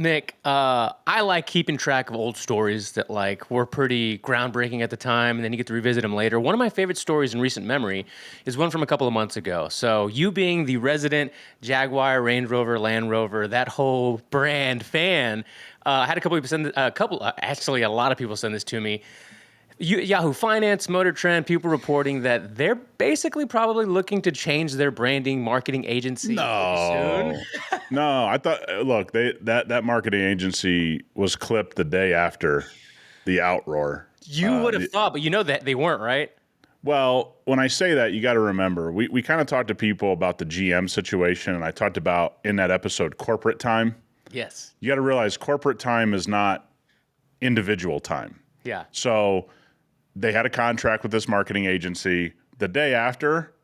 Nick, I like keeping track of old stories that like were pretty groundbreaking at the time, and then you get to revisit them later. One of my favorite stories in recent memory is one from a couple of months ago. So you being the resident Jaguar, Range Rover, Land Rover, that whole brand fan, had a couple people send actually a lot of people send this to me. Yahoo Finance, Motor Trend, people reporting that they're basically probably looking to change their branding marketing agency pretty soon. No, I thought. Look, that marketing agency was clipped the day after the outroar. You would have thought, but you know that they weren't, right? Well, when I say that, you got to remember we kind of talked to people about the GM situation, and I talked about in that episode corporate time. Yes. You got to realize corporate time is not individual time. Yeah. So they had a contract with this marketing agency. The day after,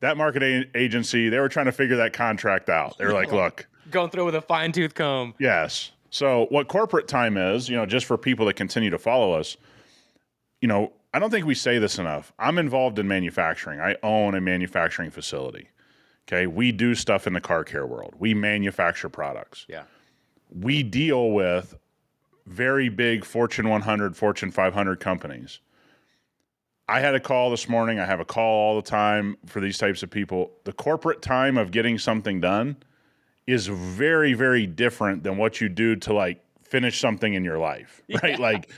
that marketing agency, they were trying to figure that contract out. They were like, look. Going through with a fine-tooth comb. Yes. So what corporate time is, just for people that continue to follow us, I don't think we say this enough. I'm involved in manufacturing. I own a manufacturing facility. Okay. We do stuff in the car care world. We manufacture products. Yeah. We deal with very big Fortune 100, Fortune 500 companies. I had a call this morning. I have a call all the time for these types of people. The corporate time of getting something done is very, very different than what you do to like finish something in your life, right? Yeah. Like,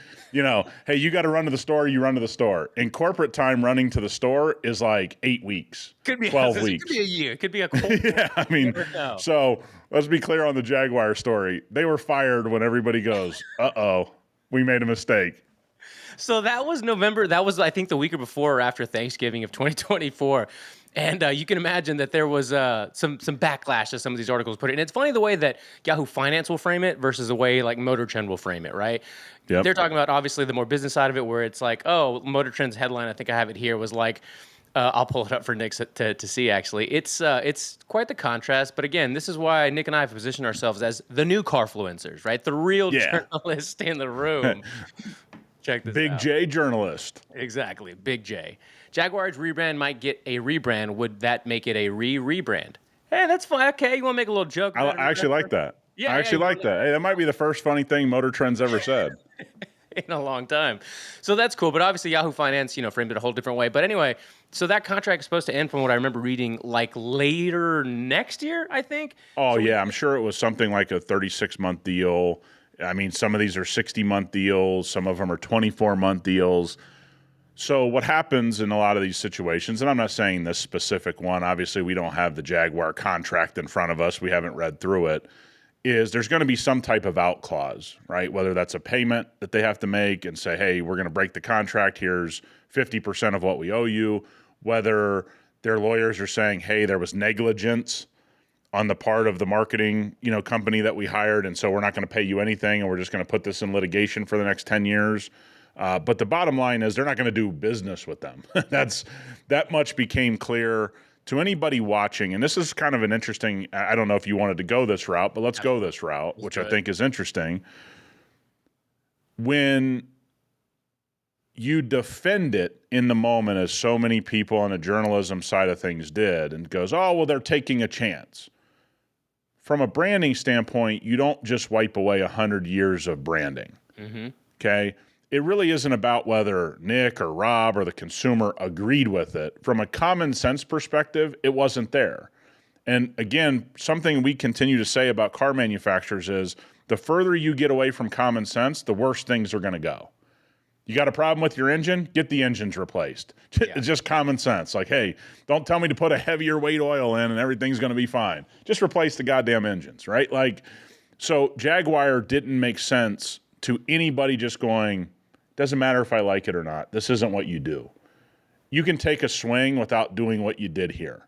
hey, you got to run to the store, you run to the store. In corporate time, running to the store is like 8 weeks, could be 12 weeks. Could be a year. It could be a quarter. Yeah, I mean, so let's be clear on the Jaguar story. They were fired when everybody goes, uh-oh, we made a mistake. So that was November. That was, I think, the week or before or after Thanksgiving of 2024. And you can imagine that there was some backlash to some of these articles put it. And it's funny the way that Yahoo Finance will frame it versus the way like Motor Trend will frame it, right? Yep. They're talking about obviously the more business side of it, where it's like, oh, Motor Trend's headline, I think I have it here, was like, I'll pull it up for Nick to see. Actually, it's quite the contrast. But again, this is why Nick and I have positioned ourselves as the new carfluencers, right? The real journalist in the room. Check this out. Big J journalist. Exactly, Big J. Jaguar's rebrand might get a rebrand. Would that make it a rebrand? Hey, that's fine. Okay, you want to make a little joke? I actually like that. Yeah, I actually like that. Hey, that might be the first funny thing Motor Trend's ever said. In a long time. So that's cool. But obviously Yahoo Finance, framed it a whole different way. But anyway, so that contract is supposed to end from what I remember reading like later next year, I think. Oh, so yeah. I'm sure it was something like a 36-month deal. I mean, some of these are 60-month deals. Some of them are 24-month deals. So what happens in a lot of these situations, and I'm not saying this specific one, obviously we don't have the Jaguar contract in front of us. We haven't read through it, is there's going to be some type of out clause, right? Whether that's a payment that they have to make and say, hey, we're going to break the contract. Here's 50% of what we owe you. Whether their lawyers are saying, hey, there was negligence on the part of the marketing, company that we hired, and so we're not going to pay you anything, and we're just going to put this in litigation for the next 10 years. But the bottom line is they're not going to do business with them. That much became clear to anybody watching. And this is kind of an interesting, I don't know if you wanted to go this route, but let's go this route, which I think is interesting. When you defend it in the moment, as so many people on the journalism side of things did, and goes, oh, well, they're taking a chance. From a branding standpoint, you don't just wipe away 100 years of branding. Mm-hmm. Okay? It really isn't about whether Nick or Rob or the consumer agreed with it. From a common sense perspective, it wasn't there. And again, something we continue to say about car manufacturers is the further you get away from common sense, the worse things are going to go. You got a problem with your engine? Get the engines replaced. It's just common sense. Like, hey, don't tell me to put a heavier weight oil in and everything's going to be fine. Just replace the goddamn engines, right? Like, so Jaguar didn't make sense to anybody just going, doesn't matter if I like it or not. This isn't what you do. You can take a swing without doing what you did here.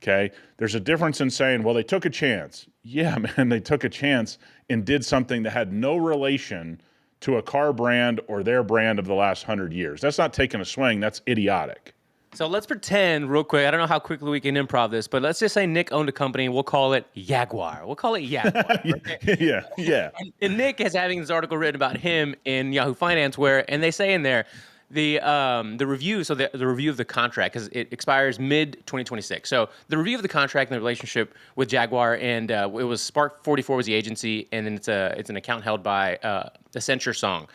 Okay? There's a difference in saying, well, they took a chance. Yeah, man, they took a chance and did something that had no relation to a car brand or their brand of the last 100 years. That's not taking a swing. That's idiotic. So let's pretend real quick. I don't know how quickly we can improv this, but let's just say Nick owned a company. We'll call it Jaguar. Right? Yeah. And Nick is having this article written about him in Yahoo Finance and they say in there, The review, so the review of the contract, because it expires mid 2026. So the review of the contract and the relationship with Jaguar, and it was Spark 44 was the agency, and then it's an account held by the Censure Song.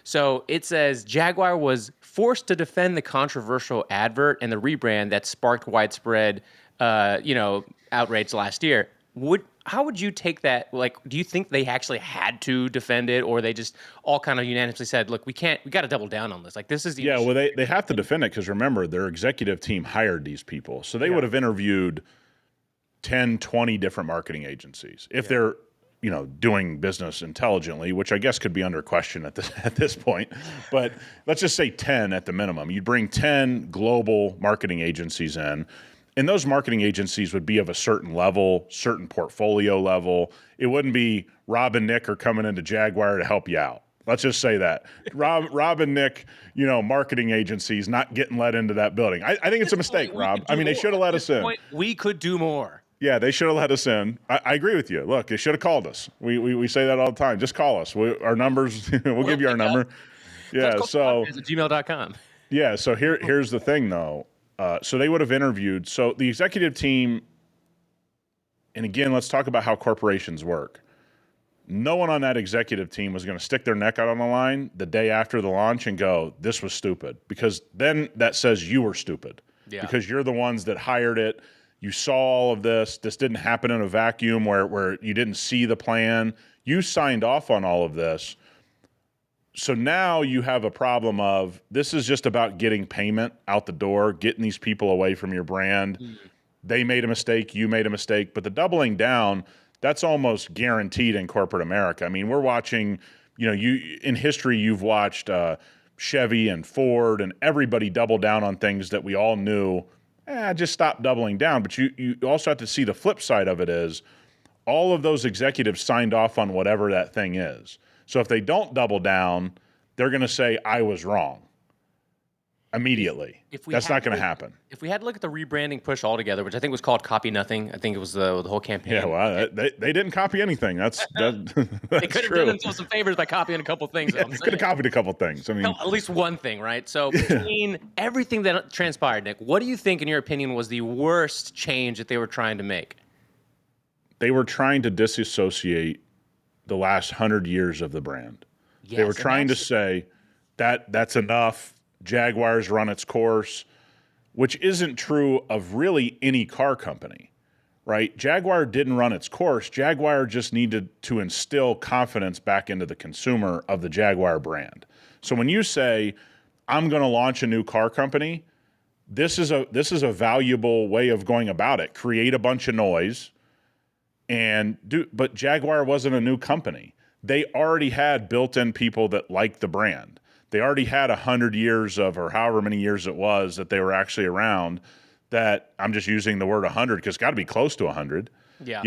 So it says Jaguar was forced to defend the controversial advert and the rebrand that sparked widespread, outrage last year. How would you take that? Like, do you think they actually had to defend it, or they just all kind of unanimously said, "Look, we got to double down on this. Like, this is the Yeah, well, they have to defend it because remember, their executive team hired these people. So they would have interviewed 10, 20 different marketing agencies if they're, doing business intelligently, which I guess could be under question at this point. But let's just say 10 at the minimum. You'd bring 10 global marketing agencies in. And those marketing agencies would be of a certain level, certain portfolio level. It wouldn't be Rob and Nick are coming into Jaguar to help you out. Let's just say that. Rob and Nick, marketing agencies not getting let into that building. I think it's a mistake, Rob. I mean, they should have let us in. We could do more. Yeah, they should have let us in. I agree with you. Look, they should have called us. We say that all the time. Just call us. Our numbers, we'll give you our number. Yeah, so gmail.com. Yeah, so here's the thing, though. So they would have interviewed. So the executive team, and again, let's talk about how corporations work. No one on that executive team was going to stick their neck out on the line the day after the launch and go, this was stupid. Because then that says you were stupid. Yeah. Because you're the ones that hired it. You saw all of this. This didn't happen in a vacuum where you didn't see the plan. You signed off on all of this. So now you have a problem of this is just about getting payment out the door, getting these people away from your brand. They made a mistake, you made a mistake, but the doubling down, that's almost guaranteed in corporate America. I mean, we're watching, in history, you've watched Chevy and Ford and everybody double down on things that we all knew, just stop doubling down. But you also have to see the flip side of it is all of those executives signed off on whatever that thing is. So if they don't double down, they're going to say, I was wrong immediately. That's not going to happen. If we had to look at the rebranding push altogether, which I think was called Copy Nothing, I think it was the whole campaign. Yeah, well, they didn't copy anything. That's they could have done themselves some favors by copying a couple things. Yeah, they could have copied a couple things. I mean, at least one thing, right? So between everything that transpired, Nick, what do you think, in your opinion, was the worst change that they were trying to make? They were trying to disassociate the last 100 years of the brand. Yes, they were trying to say that's enough. Jaguar's run its course, which isn't true of really any car company, right? Jaguar didn't run its course. Jaguar just needed to instill confidence back into the consumer of the Jaguar brand. So when you say, I'm going to launch a new car company, this is a valuable way of going about it. Create a bunch of noise. But Jaguar wasn't a new company. They already had built-in people that liked the brand. They already had 100 years of, or however many years it was that they were actually around, that I'm just using the word 100 because it's got to be close to 100. Yeah.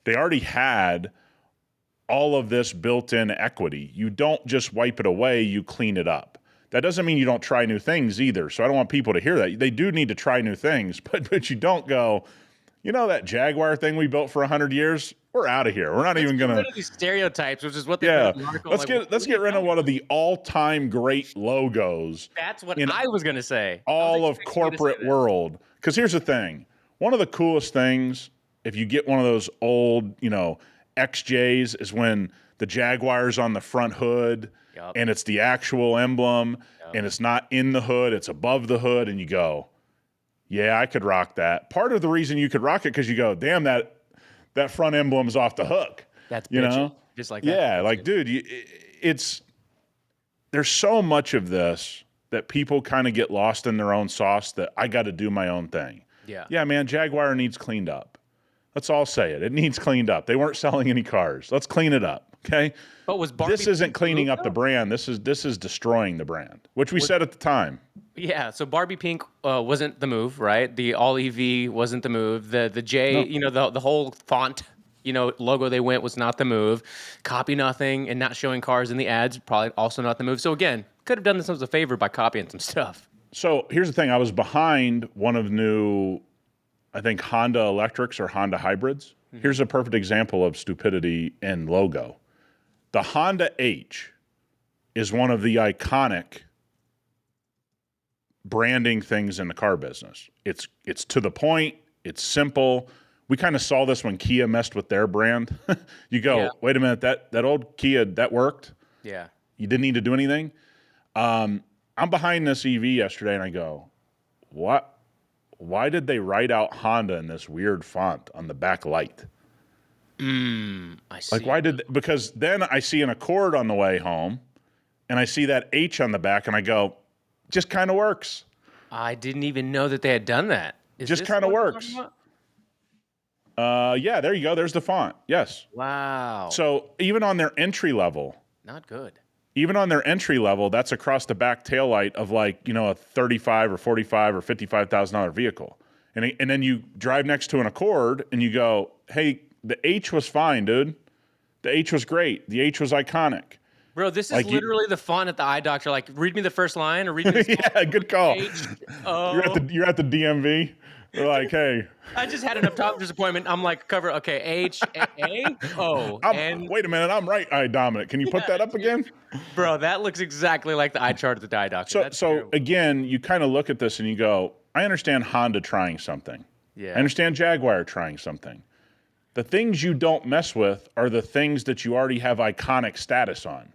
They already had all of this built-in equity. You don't just wipe it away, you clean it up. That doesn't mean you don't try new things either. So I don't want people to hear that. They do need to try new things, but you don't go, that Jaguar thing we built for 100 years? We're out of here. We're not even going to. These stereotypes, which is what they put in the article. Let's get rid of one of the all-time great logos. That's what I was going to say. All of corporate world. Because here's the thing. One of the coolest things, if you get one of those old, XJs, is when the Jaguar's on the front hood, and it's the actual emblem, and it's not in the hood, it's above the hood, and you go, yeah, I could rock that. Part of the reason you could rock it because you go, damn, that front emblem's off the hook. That's bitchy. Just like that. Yeah, like, dude, there's so much of this that people kind of get lost in their own sauce that I got to do my own thing. Yeah. Yeah, man, Jaguar needs cleaned up. Let's all say it. It needs cleaned up. They weren't selling any cars. Let's clean it up, okay? But was Barbie this isn't cleaning up the brand. This is destroying the brand, which we said at the time. Yeah, so Barbie Pink wasn't the move, right? The all EV wasn't the move. The J, the whole font, logo they went was not the move. Copy nothing and not showing cars in the ads, probably also not the move. So again, could have done themselves a favor by copying some stuff. So here's the thing. I was behind one of new, I think, Honda electrics or Honda hybrids. Mm-hmm. Here's a perfect example of stupidity in logo. The Honda H is one of the iconic branding things in the car business. It's to the point. It's simple. We kind of saw this when Kia messed with their brand. You go, Yeah. wait a minute, that old Kia, that worked? Yeah. You didn't need to do anything? I'm behind this EV yesterday, and I go, what? Why did they write out Honda in this weird font on the back light? I see. Like, why did? Because then I see an Accord on the way home, and I see that H on the back, and I go, just kind of works. I didn't even know that they had done that. Is Just this kind of what you're works. talking about? Yeah, there you go. There's the font. Yes. Wow. So even on their entry level, Not good. that's across the back taillight of like, a 35 or 45 or $55,000 vehicle. And then you drive next to an Accord and you go, hey, the H was fine, dude. The H was great. The H was iconic. Bro, this is Like literally the font at the eye doctor. Like, read me the first line or read me the yeah, good call. Oh. You're at the DMV. They're like, hey. I just had an optometrist appointment. I'm like, cover, okay, H, A, O, N. Wait a minute, I'm right, eye dominant. Can you put that up again? Bro, that looks exactly like the eye chart at the eye doctor. So again, you kind of look at this and you go, I understand Honda trying something. Yeah. I understand Jaguar trying something. The things you don't mess with are the things that you already have iconic status on,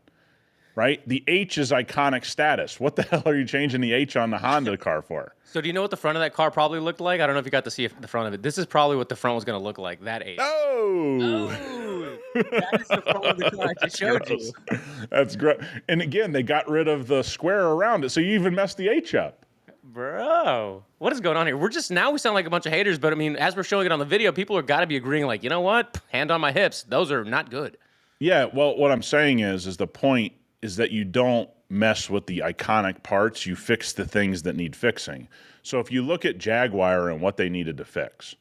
right? The H is iconic status. What the hell are you changing the H on the Honda car for? So do you know what the front of that car probably looked like? I don't know if you got to see the front of it. This is probably what the front was going to look like, that H. Oh! That is the front of the car I just showed you. That's great. And again, they got rid of the square around it, so you even messed the H up. Bro, what is going on here? Now we sound like a bunch of haters, but I mean, as we're showing it on the video, people are got to be agreeing like, you know what? Hand on my hips. Those are not good. Yeah, well, what I'm saying is the point is that you don't mess with the iconic parts. You fix the things that need fixing. So if you look at Jaguar and what they needed to fix,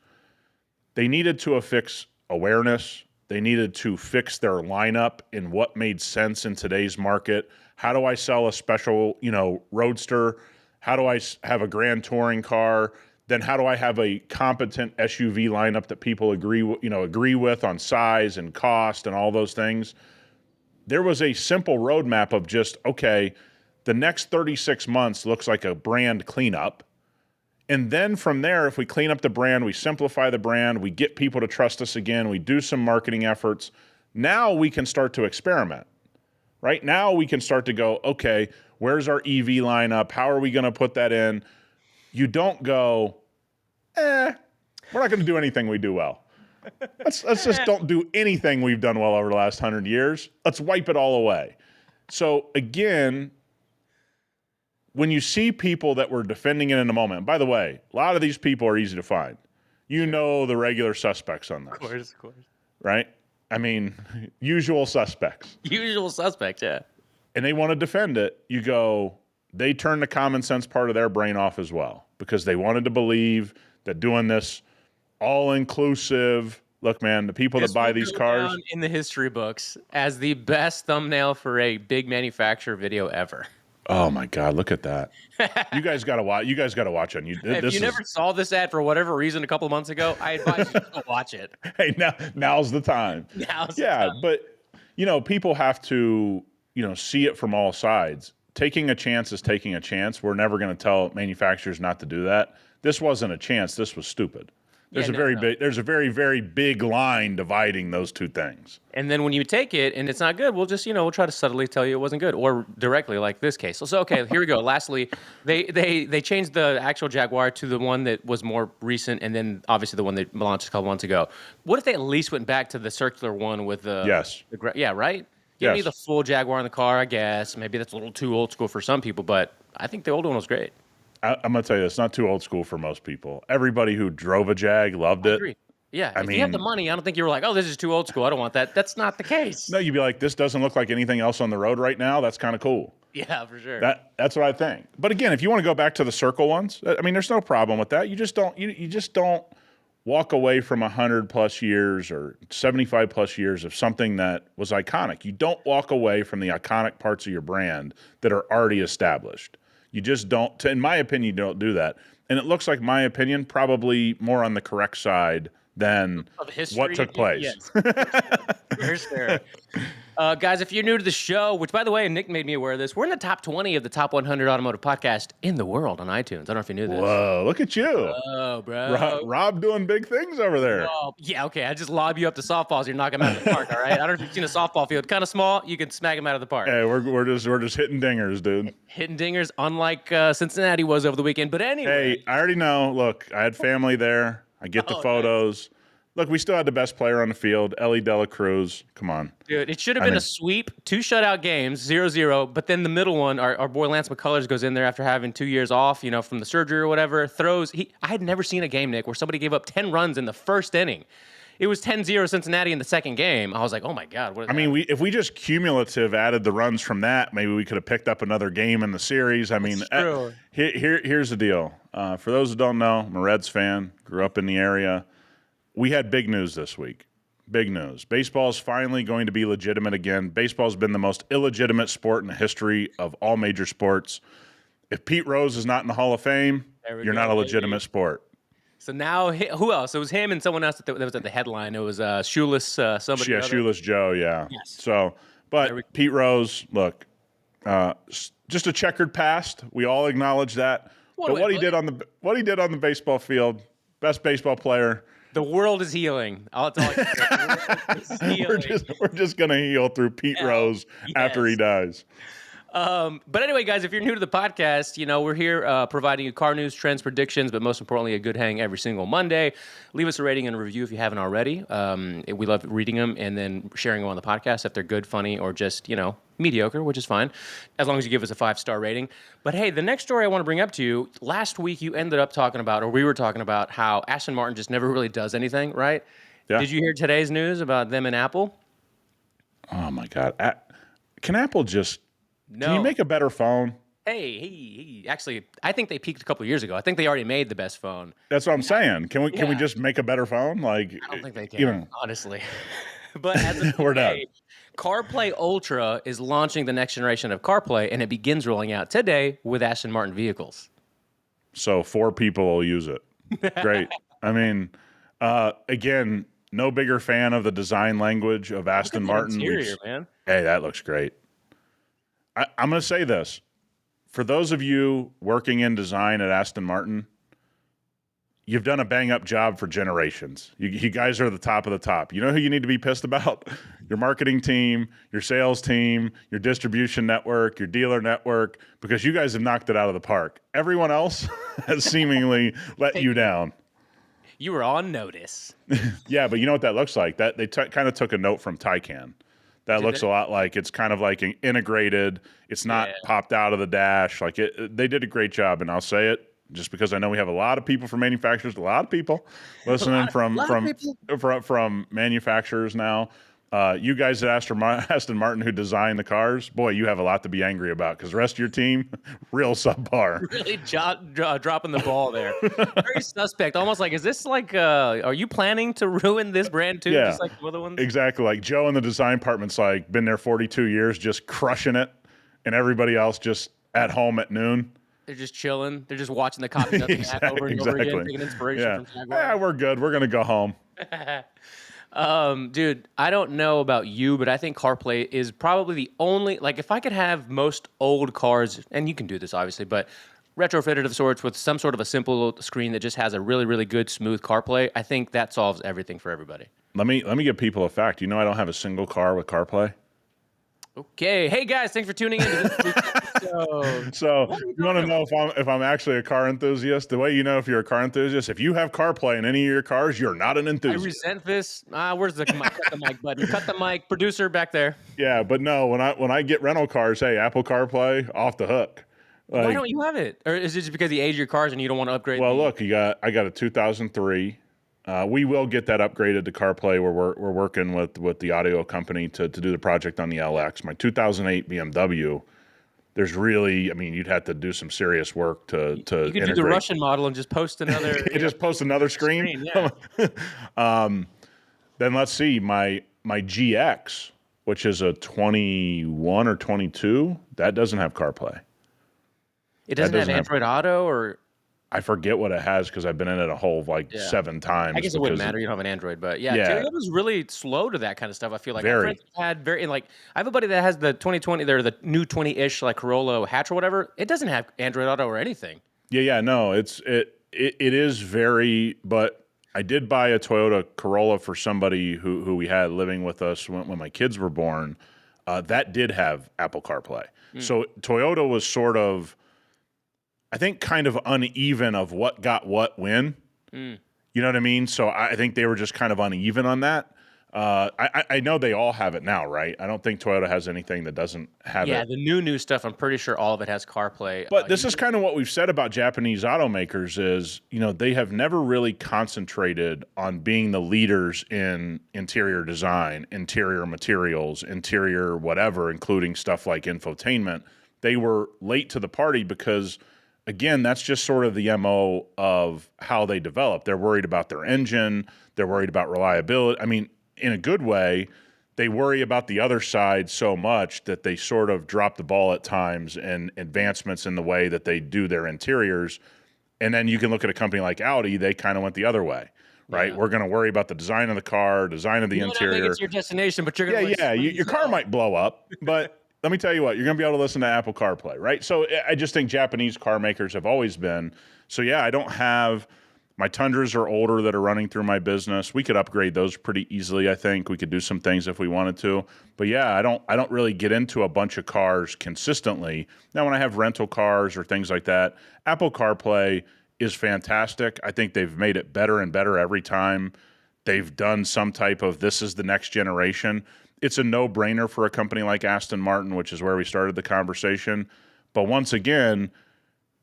they needed to fix awareness. They needed to fix their lineup in what made sense in today's market. How do I sell a special, roadster? How do I have a grand touring car? Then how do I have a competent SUV lineup that people agree with on size and cost and all those things? There was a simple roadmap of just, okay, the next 36 months looks like a brand cleanup. And then from there, if we clean up the brand, we simplify the brand, we get people to trust us again, we do some marketing efforts, now we can start to experiment. Right now we can start to go, okay, where's our EV lineup? How are we going to put that in? You don't go, we're not going to do anything we do well. Let's just don't do anything we've done well over the last 100 years. Let's wipe it all away. So again, when you see people that were defending it in the moment, and by the way, a lot of these people are easy to find. You know the regular suspects on this. Of course. Right? I mean, usual suspects. Usual suspect, yeah. And they want to defend it. You go, they turn the common sense part of their brain off as well because they wanted to believe that doing this all-inclusive, look, man, the people that buy these cars. Down in the history books as the best thumbnail for a big manufacturer video ever. Oh my God, look at that. You guys got to watch. You guys got to watch on you. If you never saw this ad for whatever reason a couple of months ago, I advise you to watch it. Hey, now's the time. Now's the time. But people have to, see it from all sides. Taking a chance is taking a chance. We're never going to tell manufacturers not to do that. This wasn't a chance. This was stupid. There's a very, very big line dividing those two things. And then when you take it and it's not good, we'll just, we'll try to subtly tell you it wasn't good or directly like this case. So okay, here we go. Lastly, they changed the actual Jaguar to the one that was more recent and then obviously the one that launched a couple months ago. What if they at least went back to the circular one with the... Yes. Yeah, right? Give me the full Jaguar in the car, I guess. Maybe that's a little too old school for some people, but I think the old one was great. I'm going to tell you, it's not too old school for most people. Everybody who drove a Jag loved it. I agree. Yeah, if you have the money, I don't think you were like, oh, this is too old school. I don't want that. That's not the case. No, you'd be like, this doesn't look like anything else on the road right now. That's kind of cool. Yeah, for sure. That's what I think. But again, if you want to go back to the circle ones, I mean, there's no problem with that. You just don't. You just don't walk away from 100+ years or 75+ years of something that was iconic. You don't walk away from the iconic parts of your brand that are already established. You just don't, in my opinion, you don't do that. And it looks like my opinion, probably more on the correct side than Of what history, took place. yes, for sure. Guys, if you're new to the show, which by the way, Nick made me aware of this, we're in the top 20 of the top 100 automotive podcast in the world on iTunes. I don't know if you knew this. Whoa, look at you. Oh, bro. Rob doing big things over there. Whoa. Yeah, okay. I just lob you up to softballs. You're knocking them out of the park, all right? I don't know if you've seen a softball field. Kind of small. You can smack them out of the park. Hey, we're just hitting dingers, dude. Hitting dingers, unlike Cincinnati was over the weekend. But anyway. Hey, I already know. Look, I had family there. I get the Oh, photos. Look, we still had the best player on the field, Ellie Dela Cruz. Come on. Dude, it should have been a sweep, 2 shutout games, 0-0. But then the middle one, our boy Lance McCullers goes in there after having 2 years off, from the surgery or whatever, throws. I had never seen a game, Nick, where somebody gave up 10 runs in the first inning. It was 10-0 Cincinnati in the second game. I was like, oh my God. If we just cumulative added the runs from that, maybe we could have picked up another game in the series. Here's the deal. For those who don't know, I'm a Reds fan, grew up in the area. We had big news this week. Big news. Baseball is finally going to be legitimate again. Baseball's been the most illegitimate sport in the history of all major sports. If Pete Rose is not in the Hall of Fame, you're not a legitimate sport. So now, who else? It was him and someone else that was at the headline. It was Shoeless somebody. Yeah, Shoeless Joe, yeah. Yes. So, but Pete Rose, look, just a checkered past. We all acknowledge that. What he did on the baseball field, best baseball player. The world is healing. That's all I can say. We're just gonna heal through Pete Rose after he dies. But anyway, guys, if you're new to the podcast, we're here providing you car news, trends, predictions, but most importantly, a good hang every single Monday. Leave us a rating and a review if you haven't already. We love reading them and then sharing them on the podcast if they're good, funny, or just, mediocre, which is fine, as long as you give us a 5-star rating. But hey, the next story I want to bring up to you, last week you ended up talking about, or we were talking about, how Aston Martin just never really does anything, right? Yeah. Did you hear today's news about them and Apple? Oh, my God. Can Apple just... No. Can you make a better phone? Hey, actually, I think they peaked a couple of years ago. I think they already made the best phone. That's what I'm saying. Can we just make a better phone? Like, I don't think they can, honestly. But as of we're today, done. CarPlay Ultra is launching the next generation of CarPlay, and it begins rolling out today with Aston Martin vehicles. So 4 people will use it. Great. I mean, again, no bigger fan of the design language of Aston Martin. Interior, man. Hey, that looks great. I'm going to say this. For those of you working in design at Aston Martin, you've done a bang-up job for generations. You guys are the top of the top. You know who you need to be pissed about? Your marketing team, your sales team, your distribution network, your dealer network, because you guys have knocked it out of the park. Everyone else has seemingly let you down. You were on notice. Yeah, but you know what that looks like? That they kind of took a note from Taycan. That looks a lot like it's kind of like integrated. It's not popped out of the dash. Like they did a great job, and I'll say it just because I know we have a lot of people from manufacturers, a lot of people listening from manufacturers now. You guys at Aston Martin who designed the cars, boy, you have a lot to be angry about because the rest of your team, real subpar. Really dropping the ball there. Very suspect. Almost like, is this like, are you planning to ruin this brand too? Yeah, just like the other ones? Exactly. Like Joe in the design department's like been there 42 years, just crushing it, and everybody else just at home at noon. They're just chilling. They're just watching the copy of the over and over again, taking inspiration from Jaguar. Yeah, we're good. We're going to go home. Dude, I don't know about you, but I think CarPlay is probably the only, like, if I could have most old cars, and you can do this obviously, but retrofitted of sorts with some sort of a simple screen that just has a really, really good, smooth CarPlay, I think that solves everything for everybody. Let me give people a fact. You know, I don't have a single car with CarPlay. Okay. Hey guys, thanks for tuning in to this week's episode. So you want to know if I'm actually a car enthusiast? The way you know if you're a car enthusiast, if you have CarPlay in any of your cars, you're not an enthusiast. I resent this. Where's the mic? Cut the mic button. Cut the mic. Producer back there. Yeah, but no, when I get rental cars, hey, Apple CarPlay off the hook. Like, why don't you have it? Or is it just because you age your cars and you don't want to upgrade? Well, look, I got a 2003. We will get that upgraded to CarPlay. We're working with the audio company to do the project on the LX. My 2008 BMW, there's really, I mean, you'd have to do some serious work to You could integrate. do the Russian model and just post another. Just post another screen. Yeah. Then let's see, my GX, which is a 21 or 22, that doesn't have CarPlay. It doesn't have Android Auto or. I forget what it has because I've been in it a whole like Yeah. 7 I times guess it wouldn't because matter. You don't have an Android, but yeah, yeah, Toyota's really slow to that kind of stuff. I feel like I, for very. instance, had very like I have a buddy that has the 2020, they're the new 20-ish like Corolla hatch or whatever. It doesn't have Android Auto or anything. Yeah, no, it is very, but I did buy a Toyota Corolla for somebody who we had living with us when my kids were born. That did have Apple CarPlay. So Toyota was sort of, I think, kind of uneven of what got what when. Mm. You know what I mean? So I think they were just kind of uneven on that. I know they all have it now, right? I don't think Toyota has anything that doesn't have Yeah, it. the new stuff. I'm pretty sure all of it has CarPlay. But this is kind of what we've said about Japanese automakers is, they have never really concentrated on being the leaders in interior design, interior materials, interior whatever, including stuff like infotainment. They were late to the party because, again, that's just sort of the MO of how they develop. They're worried about their engine. They're worried about reliability. I mean, in a good way, they worry about the other side so much that they sort of drop the ball at times in advancements in the way that they do their interiors. And then you can look at a company like Audi, they kind of went the other way, right? Yeah. We're going to worry about the design of the car, design of the You might not make it interior. to your destination, but you're gonna Yeah, like yeah, smooth your car sail. might blow up, but let me tell you what, you're going to be able to listen to Apple CarPlay, right? So I just think Japanese car makers have always been. So yeah, I don't have my Tundras are older that are running through my business. We could upgrade those pretty easily, I think. We could do some things if we wanted to. But yeah, I don't really get into a bunch of cars consistently. Now when I have rental cars or things like that, Apple CarPlay is fantastic. I think they've made it better and better every time they've done some type of this is the next generation. It's a no-brainer for a company like Aston Martin, which is where we started the conversation. But once again,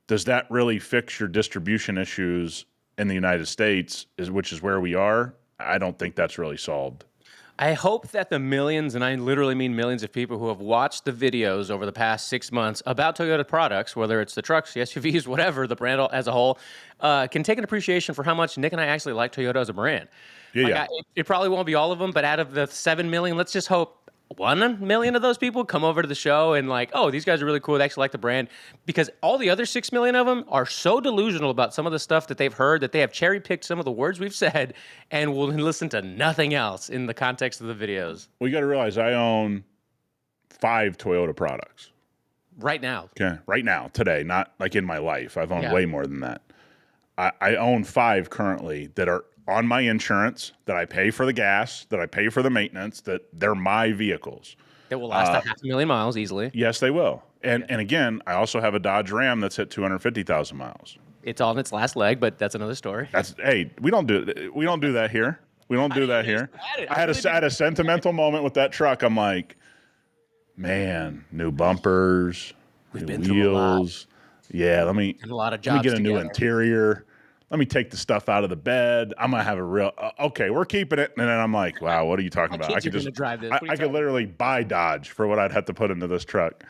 does that really fix your distribution issues in the United States, which is where we are? I don't think that's really solved. I hope that the millions, and I literally mean millions of people who have watched the videos over the past 6 months about Toyota products, whether it's the trucks, the SUVs, whatever, the brand as a whole, can take an appreciation for how much Nick and I actually like Toyota as a brand. Yeah, Like, yeah. it probably won't be all of them, but out of the 7 million, let's just hope 1 million of those people come over to the show and like, oh, these guys are really cool. They actually like the brand, because all the other 6 million of them are so delusional about some of the stuff that they've heard that they have cherry picked some of the words we've said and will listen to nothing else in the context of the videos Well, you got to realize I own 5 Toyota products. right now. Okay. Right now, today, not like in my life. I've owned Yeah. way more than that. I own 5 currently that are on my insurance, that I pay for the gas, that I pay for the maintenance, that they're my vehicles. That will last 500,000 miles easily. Yes, they will. And again, I also have a Dodge Ram that's hit 250,000 miles. It's on its last leg, but that's another story. That's hey, we don't do that here. We don't do that here. I had a sentimental moment with that truck. I'm like, man, new bumpers, We've new been through a lot wheels. Yeah, let me and a lot of let me jobs get a new together. interior. Let me take the stuff out of the bed. I'm gonna have a real okay. We're keeping it, and then I'm like, wow, what are you talking My about? kids are going to drive this. What are you I could talking literally buy Dodge for what I'd have to put into this truck.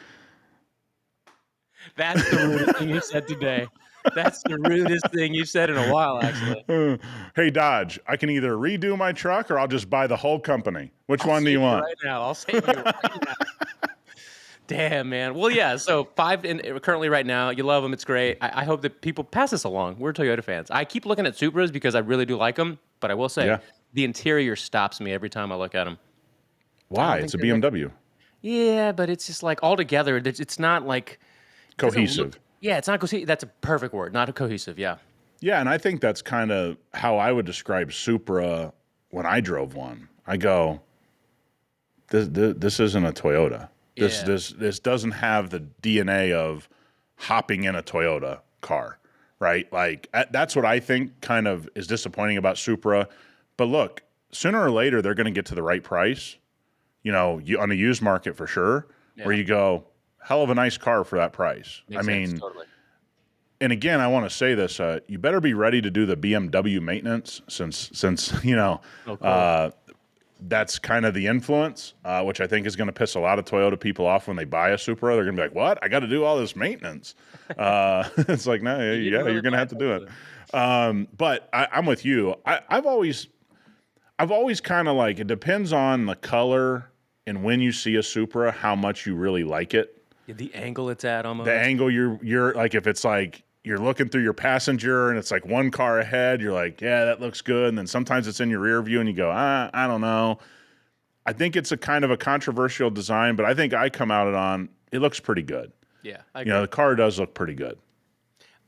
That's the rudest thing you said today. That's the rudest thing you've said in a while, actually. Hey Dodge, I can either redo my truck or I'll just buy the whole company. Which I'll one do save you you want? right now. I'll save you right now. Damn, man. Well, yeah. So 5 currently right now. You love them. It's great. I hope that people pass this along. We're Toyota fans. I keep looking at Supras because I really do like them. But I will say, Yeah. the interior stops me every time I look at them. Why? It's a BMW. Yeah, but it's just like altogether, it's not like doesn't Cohesive. look- yeah, it's not cohesive. That's a perfect word. Not a cohesive. Yeah. Yeah, and I think that's kind of how I would describe Supra when I drove one. I go, this isn't a Toyota. Yeah. This doesn't have the DNA of hopping in a Toyota car, right? Like that's what I think kind of is disappointing about Supra. But look, sooner or later they're going to get to the right price. On the used market for sure, where Yeah. you go, hell of a nice car for that price. Makes sense, totally. And again, I want to say this: you better be ready to do the BMW maintenance, since Oh, cool. that's kind of the influence, which I think is going to piss a lot of Toyota people off when they buy a Supra. They're going to be like, "What? I got to do all this maintenance?" It's like, no, You yeah, didn't really you're going to buy have to do it. Tesla. But I'm with you. I've always kind of like, it depends on the color and when you see a Supra, how much you really like it. Yeah, the angle it's at almost. The angle you're like, if it's like you're looking through your passenger and it's like one car ahead. You're like, yeah, that looks good. And then sometimes it's in your rear view and you go, I don't know. I think it's a kind of a controversial design, but I think I come out on it looks pretty good. Yeah, I You agree. know, the car does look pretty good.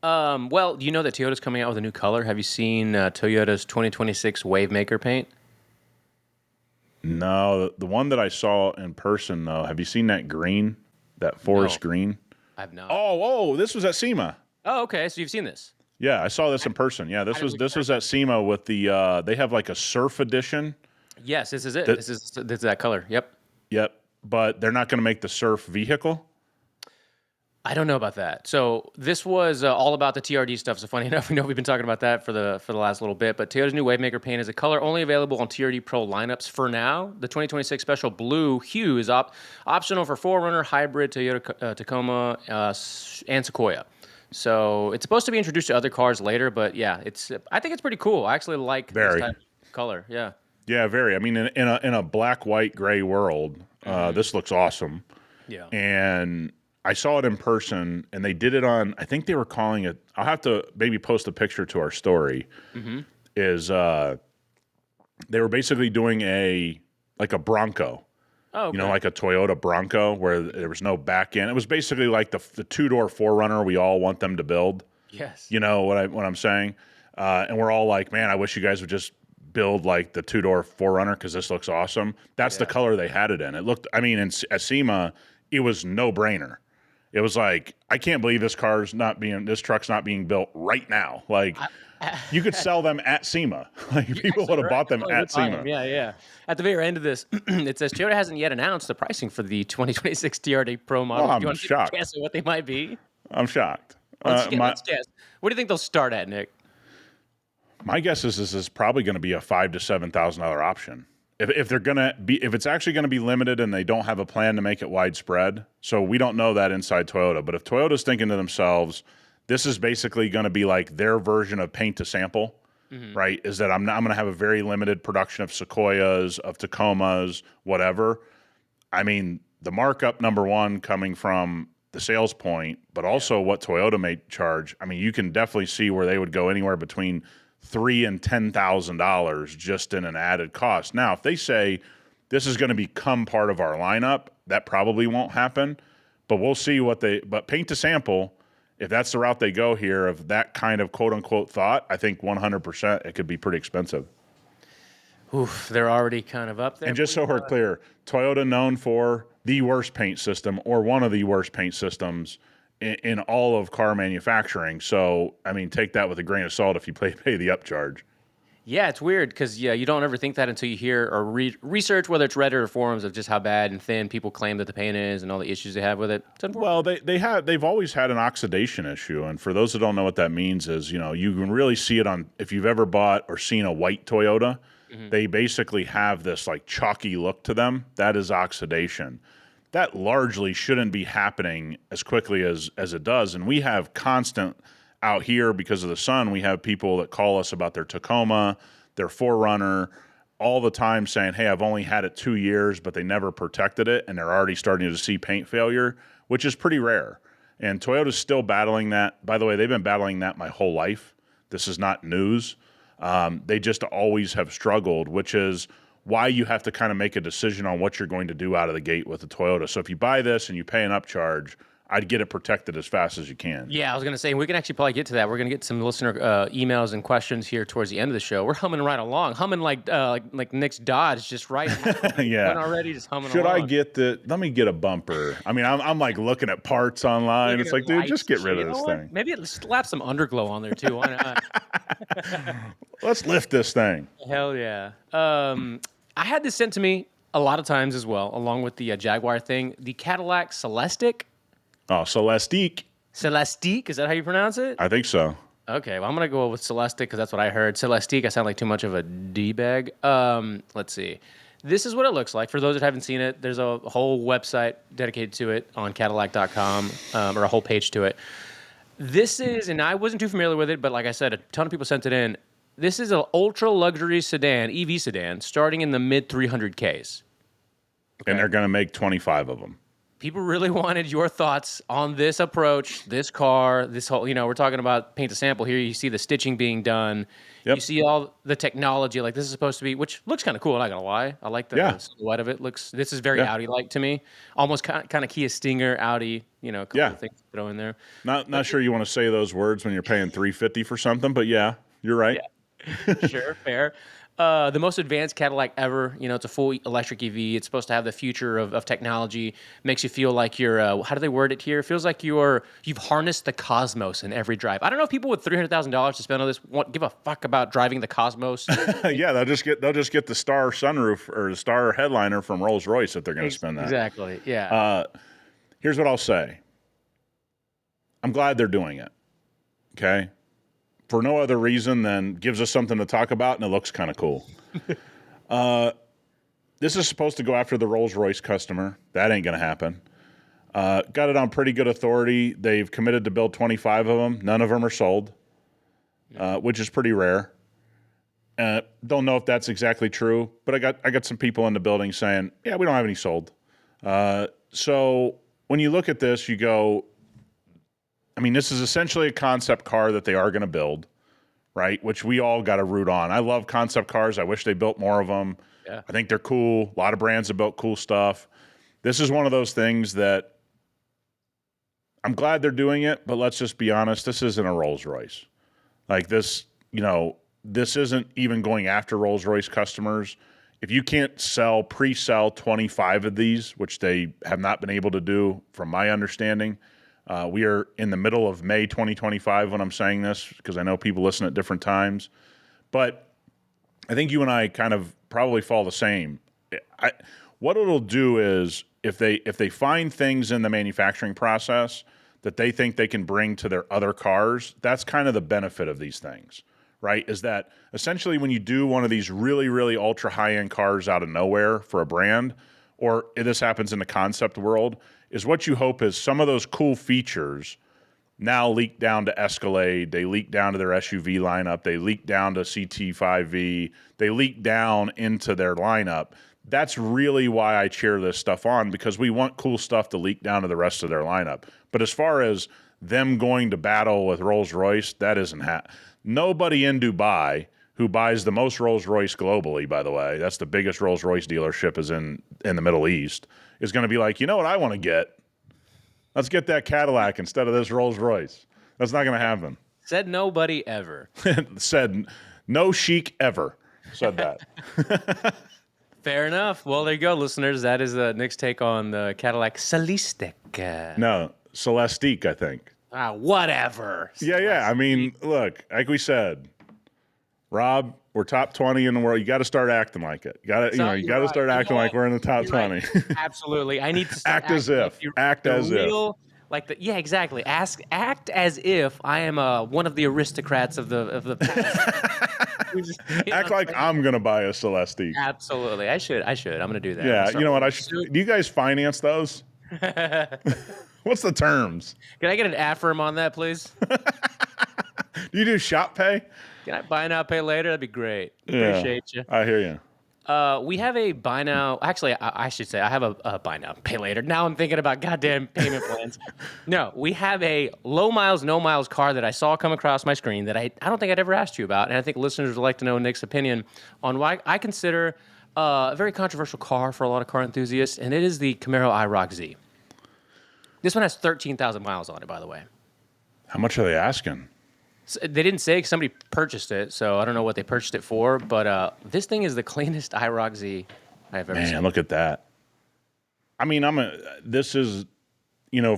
Well, do you know that Toyota's coming out with a new color? Have you seen Toyota's 2026 WaveMaker paint? No, the one that I saw in person though, have you seen that green? That forest No, green? I've not. Oh, this was at SEMA. Oh, okay. So you've seen this. Yeah, I saw this in person. Yeah, How did it look in this was person? at SEMA with the they have like a surf edition. Yes, this is it. That This is that color. Yep. Yep, but they're not going to make the surf vehicle. I don't know about that. So this was all about the TRD stuff. So funny enough, we know we've been talking about that for the last little bit. But Toyota's new WaveMaker paint is a color only available on TRD Pro lineups for now. The 2026 special blue hue is optional for 4Runner, Hybrid, Toyota Tacoma, and Sequoia. So it's supposed to be introduced to other cars later. But yeah, I think it's pretty cool. I actually like this Very. type of color. Yeah. Yeah, very. I mean, in a black, white, gray world, this looks awesome. Yeah. And I saw it in person, and they did it on. I think they were calling it. I'll have to maybe post a picture to our story. Is they were basically doing a Bronco. Oh, okay. You know, like a Toyota Bronco, where there was no back end. It was basically like the two-door 4Runner we all want them to build. Yes. You know what I'm saying? And we're all like, man, I wish you guys would just build like the two-door 4Runner because this looks awesome. That's the color they had it in. It looked, I mean, at SEMA, it was no-brainer. It was like, I can't believe this truck's not being built right now. Like, you could sell them at SEMA. Like, people would have bought them at SEMA. Yeah, yeah. At the very end of this, it says Toyota hasn't yet announced the pricing for the 2026 TRD Pro model. Oh, Do you I'm want to shocked. guess at what they might be? I'm shocked. Let's guess. What do you think they'll start at, Nick? My guess is this is probably going to be a $5,000 to $7,000 option. If they're gonna be, if it's actually going to be limited and they don't have a plan to make it widespread, so we don't know that inside Toyota. But if Toyota's thinking to themselves, this is basically going to be like their version of paint to sample, right? Is that I'm going to have a very limited production of Sequoias, of Tacomas, whatever. I mean, the markup number one coming from the sales point, but also what Toyota may charge. I mean, you can definitely see where they would go anywhere between $3,000 and $10,000 just in an added cost. Now, if they say this is going to become part of our lineup, that probably won't happen. But we'll see but paint to sample, if that's the route they go here of that kind of quote unquote thought, I think 100% it could be pretty expensive. Oof, they're already kind of up there. And just so we're clear, Toyota known for the worst paint system or one of the worst paint systems in all of car manufacturing. So, I mean, take that with a grain of salt if you pay the upcharge. Yeah, it's weird because you don't ever think that until you hear or research, whether it's Reddit or forums, of just how bad and thin people claim that the paint is and all the issues they have with it. Well, they've always had an oxidation issue, and for those that don't know what that means is, you can really see it on if you've ever bought or seen a white Toyota. They basically have this like chalky look to them. That is oxidation. That largely shouldn't be happening as quickly as it does. And we have constant out here because of the sun. We have people that call us about their Tacoma, their 4Runner, all the time saying, hey, I've only had it 2 years, but they never protected it. And they're already starting to see paint failure, which is pretty rare. And Toyota's still battling that. By the way, they've been battling that my whole life. This is not news. They just always have struggled, which is why you have to kind of make a decision on what you're going to do out of the gate with the Toyota. So if you buy this and you pay an upcharge, I'd get it protected as fast as you can. Yeah, I was going to say, we can actually probably get to that. We're going to get some listener emails and questions here towards the end of the show. We're humming right along, like Nick's Dodge, just right. Yeah, went already, just humming Should along. I get let me get a bumper. I mean, I'm like looking at parts online. It's like, dude, just get rid of this thing. Maybe slap some underglow on there too. Why not? Let's lift this thing. Hell yeah. I had this sent to me a lot of times as well, along with the Jaguar thing. The Cadillac Celestiq. Oh, Celestiq. Celestiq, is that how you pronounce it? I think so. Okay, well, I'm going to go with Celestiq because that's what I heard. Celestiq, I sound like too much of a D-bag. Let's see. This is what it looks like. For those that haven't seen it, there's a whole website dedicated to it on Cadillac.com, or a whole page to it. This is, and I wasn't too familiar with it, but like I said, a ton of people sent it in. This is an ultra-luxury sedan, EV sedan, starting in the mid-300Ks. And they're going to make 25 of them. people really wanted your thoughts on this approach, this car, this whole, we're talking about paint a sample here. You see the stitching being done. Yep. You see all the technology. Like this is supposed to be, which looks kind of cool. I'm not going to lie. I like the silhouette of it. This is very Audi-like to me. Almost kind of Kia Stinger, Audi, a couple of things to throw in there. Not sure you want to say those words when you're paying $350 for something, but yeah, you're right. Yeah. Sure, fair. The most advanced Cadillac ever. It's a full electric EV. It's supposed to have the future of technology. Makes you feel like you're. How do they word it here? It feels like you've harnessed the cosmos in every drive. I don't know if people with $300,000 to spend on this give a fuck about driving the cosmos. Yeah, they'll just get the Star sunroof or the Star headliner from Rolls Royce if they're going to spend that. Exactly. Yeah. Here's what I'll say. I'm glad they're doing it. Okay. For no other reason than gives us something to talk about, and it looks kind of cool. This is supposed to go after the Rolls-Royce customer. That ain't going to happen. Got it on pretty good authority. They've committed to build 25 of them. None of them are sold, which is pretty rare. Don't know if that's exactly true, but I got some people in the building saying, yeah, we don't have any sold. So when you look at this, you go, I mean, this is essentially a concept car that they are going to build, right? Which we all got to root on. I love concept cars. I wish they built more of them. Yeah. I think they're cool. A lot of brands have built cool stuff. This is one of those things that I'm glad they're doing it, but let's just be honest. This isn't a Rolls Royce. Like this, this isn't even going after Rolls Royce customers. If you can't pre-sell 25 of these, which they have not been able to do from my understanding, we are in the middle of May 2025 when I'm saying this because I know people listen at different times. But I think you and I kind of probably fall the same. What it'll do is if they find things in the manufacturing process that they think they can bring to their other cars, that's kind of the benefit of these things, right? Is that essentially when you do one of these really, really ultra high-end cars out of nowhere for a brand, or this happens in the concept world, is what you hope is some of those cool features now leak down to Escalade, they leak down to their SUV lineup, they leak down to CT5V, they leak down into their lineup. That's really why I cheer this stuff on, because we want cool stuff to leak down to the rest of their lineup. But as far as them going to battle with Rolls-Royce, that isn't nobody in Dubai who buys the most Rolls-Royce globally, by the way, that's the biggest Rolls-Royce dealership is in the Middle East, is going to be like, you know what I want to get? Let's get that Cadillac instead of this Rolls-Royce. That's not going to happen. Said nobody ever. Said no chic ever. Said that. Fair enough. Well, there you go, listeners. That is Nick's take on the Cadillac Celestiq. No, Celestiq, I think. Whatever. Yeah. I mean, look, like we said, Rob, we're top 20 in the world. You got to start acting like it. You got to start acting like we're in the top 20. Right. Absolutely. I need to start act as if. Act as if. Yeah, exactly. Act as if I am one of the aristocrats of the past. Act like I'm gonna buy a Celestiq. Absolutely. I should. I'm gonna do that. Yeah, you know what? I should. Do you guys finance those? What's the terms? Can I get an affirm on that, please? Do you do shop pay? Can I buy now, pay later? That'd be great. Yeah, Appreciate you. I hear you. We have a buy now. Actually, I should say I have a buy now, pay later. Now I'm thinking about goddamn payment plans. No, we have a low miles, no miles car that I saw come across my screen that I don't think I'd ever asked you about, and I think listeners would like to know Nick's opinion on why I consider a very controversial car for a lot of car enthusiasts, and it is the Camaro IROC Z. This one has 13,000 miles on it, by the way. How much are they asking? They didn't say because somebody purchased it, so I don't know what they purchased it for. But this thing is the cleanest IROC Z I've ever seen. Man, look at that. I mean, this is,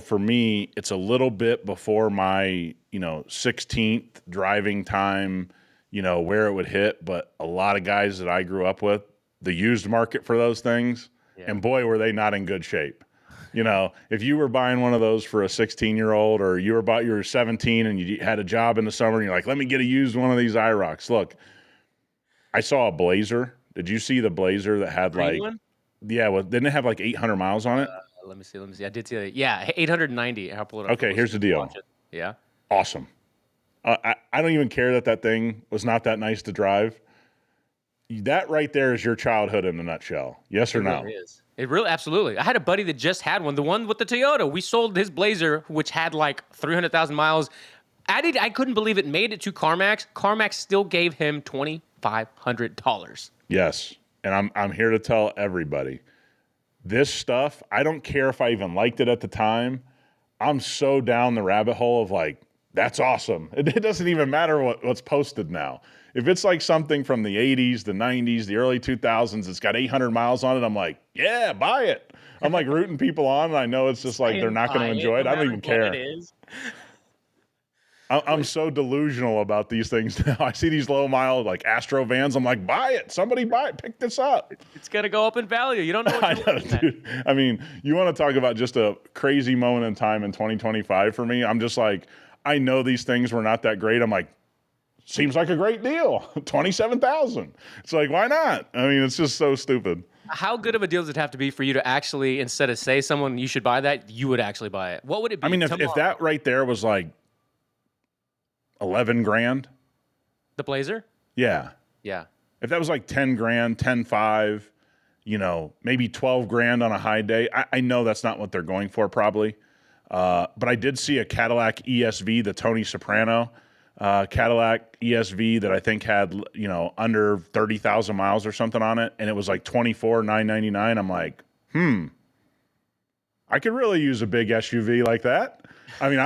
for me, it's a little bit before my, 16th driving time, where it would hit. But a lot of guys that I grew up with, the used market for those things, and boy, were they not in good shape. If you were buying one of those for a 16-year-old, or you were 17 and you had a job in the summer and you're like, let me get a used one of these IROCs. Look, I saw a Blazer. Did you see the Blazer that had One? Yeah, well, didn't it have 800 miles on it? Let me see. I did see that. Yeah, 890. I'll pull it up. Okay, here's the deal. Yeah. Awesome. I don't even care that thing was not that nice to drive. That right there is your childhood in a nutshell. Yes or no? It is. It really, absolutely. I had a buddy that just had one, the one with the Toyota. We sold his Blazer, which had like 300,000 miles. I couldn't believe it made it to CarMax. CarMax still gave him $2,500. Yes. And I'm here to tell everybody this stuff, I don't care if I even liked it at the time. I'm so down the rabbit hole of like, that's awesome. It doesn't even matter what's posted now. If it's like something from the 80s, the 90s, the early 2000s, it's got 800 miles on it, I'm like, yeah, buy it. I'm like rooting people on, and I know it's just like they're not going to enjoy it. No I don't even care. It is. I'm so delusional about these things now. I see these low mile like Astro vans. I'm like, buy it. Somebody buy it. Pick this up. It's going to go up in value. You don't know what I know, dude. I mean, you want to talk about just a crazy moment in time in 2025 for me? I'm just like, I know these things were not that great. I'm like, seems like a great deal. 27,000. It's like, why not? I mean, it's just so stupid. How good of a deal does it have to be for you to actually, instead of say someone you should buy that, you would actually buy it? What would it be? I mean, if that right there was like 11 grand. The Blazer? Yeah. Yeah. If that was like 10 grand, 10.5, maybe 12 grand on a high day. I know that's not what they're going for probably. But I did see a Cadillac ESV, the Tony Soprano Cadillac ESV that I think had, under 30,000 miles or something on it. And it was like $24,999. I'm like, I could really use a big SUV like that. I mean,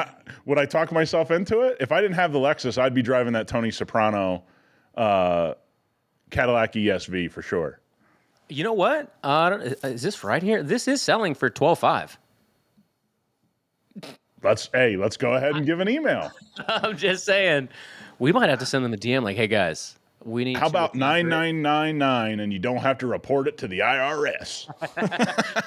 would I talk myself into it? If I didn't have the Lexus, I'd be driving that Tony Soprano Cadillac ESV for sure. You know what? Is this right here? This is selling for $12,500. Let's go ahead and give an email. I'm just saying, we might have to send them a DM like, hey guys, we need. How about 9999 and you don't have to report it to the IRS?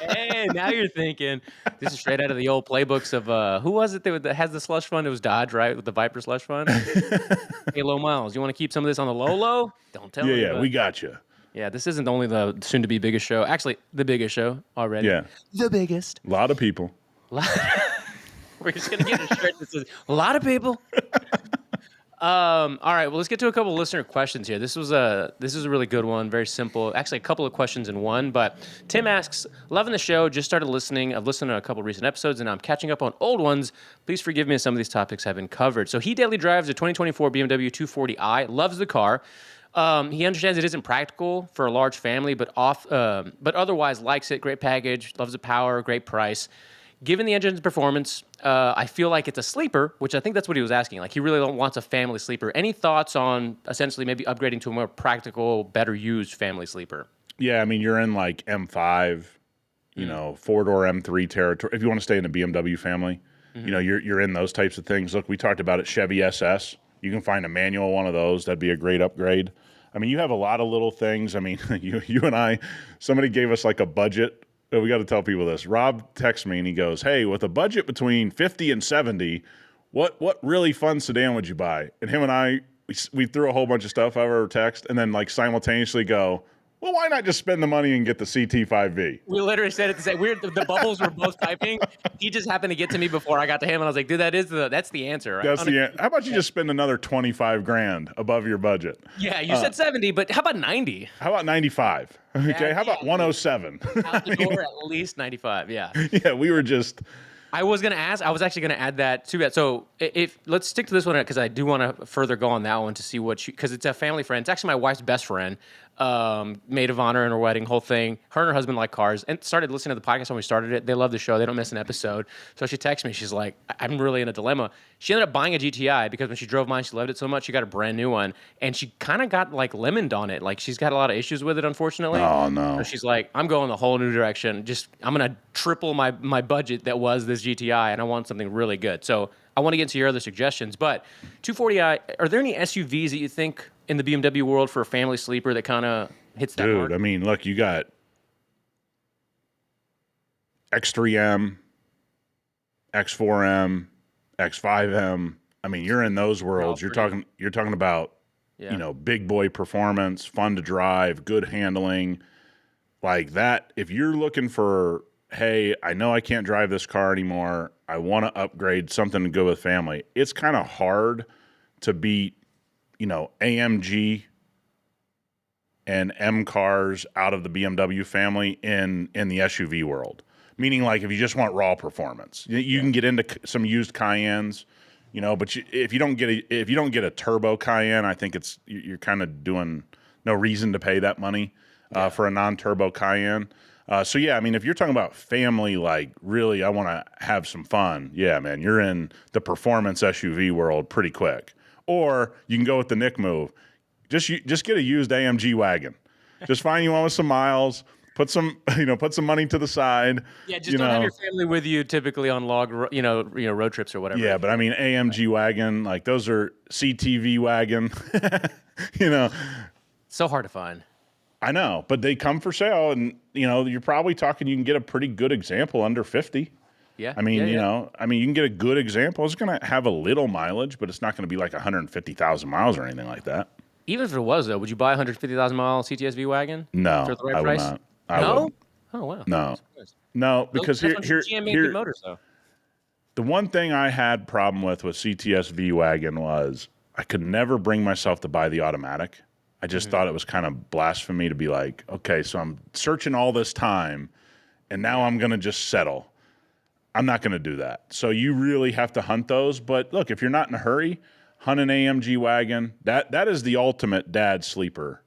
Hey, now you're thinking. This is straight out of the old playbooks of who was it that has the slush fund? It was Dodge, right, with the Viper slush fund. Hey, low miles, you want to keep some of this on the low? Don't tell me. Yeah, we got you. Yeah, this isn't only the soon-to-be biggest show. Actually, the biggest show already. Yeah, the biggest. A lot of people. We're just gonna get a shirt that says a lot of people. All right, well, let's get to a couple of listener questions here. This is a really good one, very simple. Actually, a couple of questions in one. But Tim asks, loving the show, just started listening. I've listened to a couple of recent episodes, and I'm catching up on old ones. Please forgive me if some of these topics have been covered. So he daily drives a 2024 BMW 240i, loves the car. He understands it isn't practical for a large family, but otherwise likes it. Great package, loves the power, great price. Given the engine's performance, I feel like it's a sleeper, which I think that's what he was asking. Like, he really wants a family sleeper. Any thoughts on essentially maybe upgrading to a more practical, better used family sleeper? Yeah, I mean, you're in like M5, four-door M3 territory. If you want to stay in the BMW family, you're in those types of things. Look, we talked about it, Chevy SS. You can find a manual one of those. That'd be a great upgrade. I mean, you have a lot of little things. I mean, you and I, somebody gave us like a budget. We got to tell people this. Rob texts me and he goes, hey, with a budget between 50 and 70, what really fun sedan would you buy? And him and I, we threw a whole bunch of stuff over our text and then like simultaneously go, well, why not just spend the money and get the CT5V? We literally said it the same. The bubbles were both typing. He just happened to get to me before I got to him, and I was like, dude, that's the answer, right? How about you just spend another 25 grand above your budget? Yeah, you said 70, but how about 90? How about 95? Okay, Yeah, how about 107? Out the door, at least 95, yeah. Yeah, we were just... I was actually going to add that to that. So let's stick to this one because I do want to further go on that one to see because it's a family friend. It's actually my wife's best friend, maid of honor in her wedding, whole thing. Her and her husband like cars and started listening to the podcast when we started it. They love the show. They don't miss an episode. So she texts me. She's like, I'm really in a dilemma. She ended up buying a GTI because when she drove mine, she loved it so much. She got a brand new one and she kind of got like lemoned on it. Like she's got a lot of issues with it, unfortunately. Oh, no. So she's like, I'm going the whole new direction. I'm going to triple my budget that was this GTI and I want something really good. So I want to get into your other suggestions, but 240i, are there any SUVs that you think in the BMW world for a family sleeper that kind of hits that mark? Dude, I mean, look, you got X3M, X4M, X5M. I mean, you're in those worlds. You're talking about, big boy performance, fun to drive, good handling, like that. If you're looking for, hey, I know I can't drive this car anymore, I want to upgrade something to go with family, it's kind of hard to beat, AMG and M cars out of the BMW family in the SUV world. Meaning, like, if you just want raw performance, you can get into some used Cayennes, but if you don't get a turbo Cayenne, I think you're kind of doing no reason to pay that money for a non-turbo Cayenne. So yeah, I mean, if you're talking about family, like really, I want to have some fun. Yeah, man, you're in the performance SUV world pretty quick. Or you can go with the Nick move. Just get a used AMG wagon. Just find you one with some miles. Put some money to the side. Yeah, just don't have your family with you typically on road trips or whatever. Yeah, but I mean AMG wagon, like those are CTV wagon. So hard to find. I know, but they come for sale, and you're probably talking. You can get a pretty good example under 50. Yeah. I mean, you can get a good example. It's going to have a little mileage, but it's not going to be like 150,000 miles or anything like that. Even if it was, though, would you buy a 150,000 mile CTSV wagon? No, For the right I would price? not. No? Oh, wow. No, because That's GM made good motors, though. The one thing I had problem with CTSV wagon was I could never bring myself to buy the automatic. I just thought it was kind of blasphemy to be like, okay, so I'm searching all this time, and now I'm going to just settle. I'm not going to do that. So you really have to hunt those. But look, if you're not in a hurry, hunt an AMG wagon. That is the ultimate dad sleeper.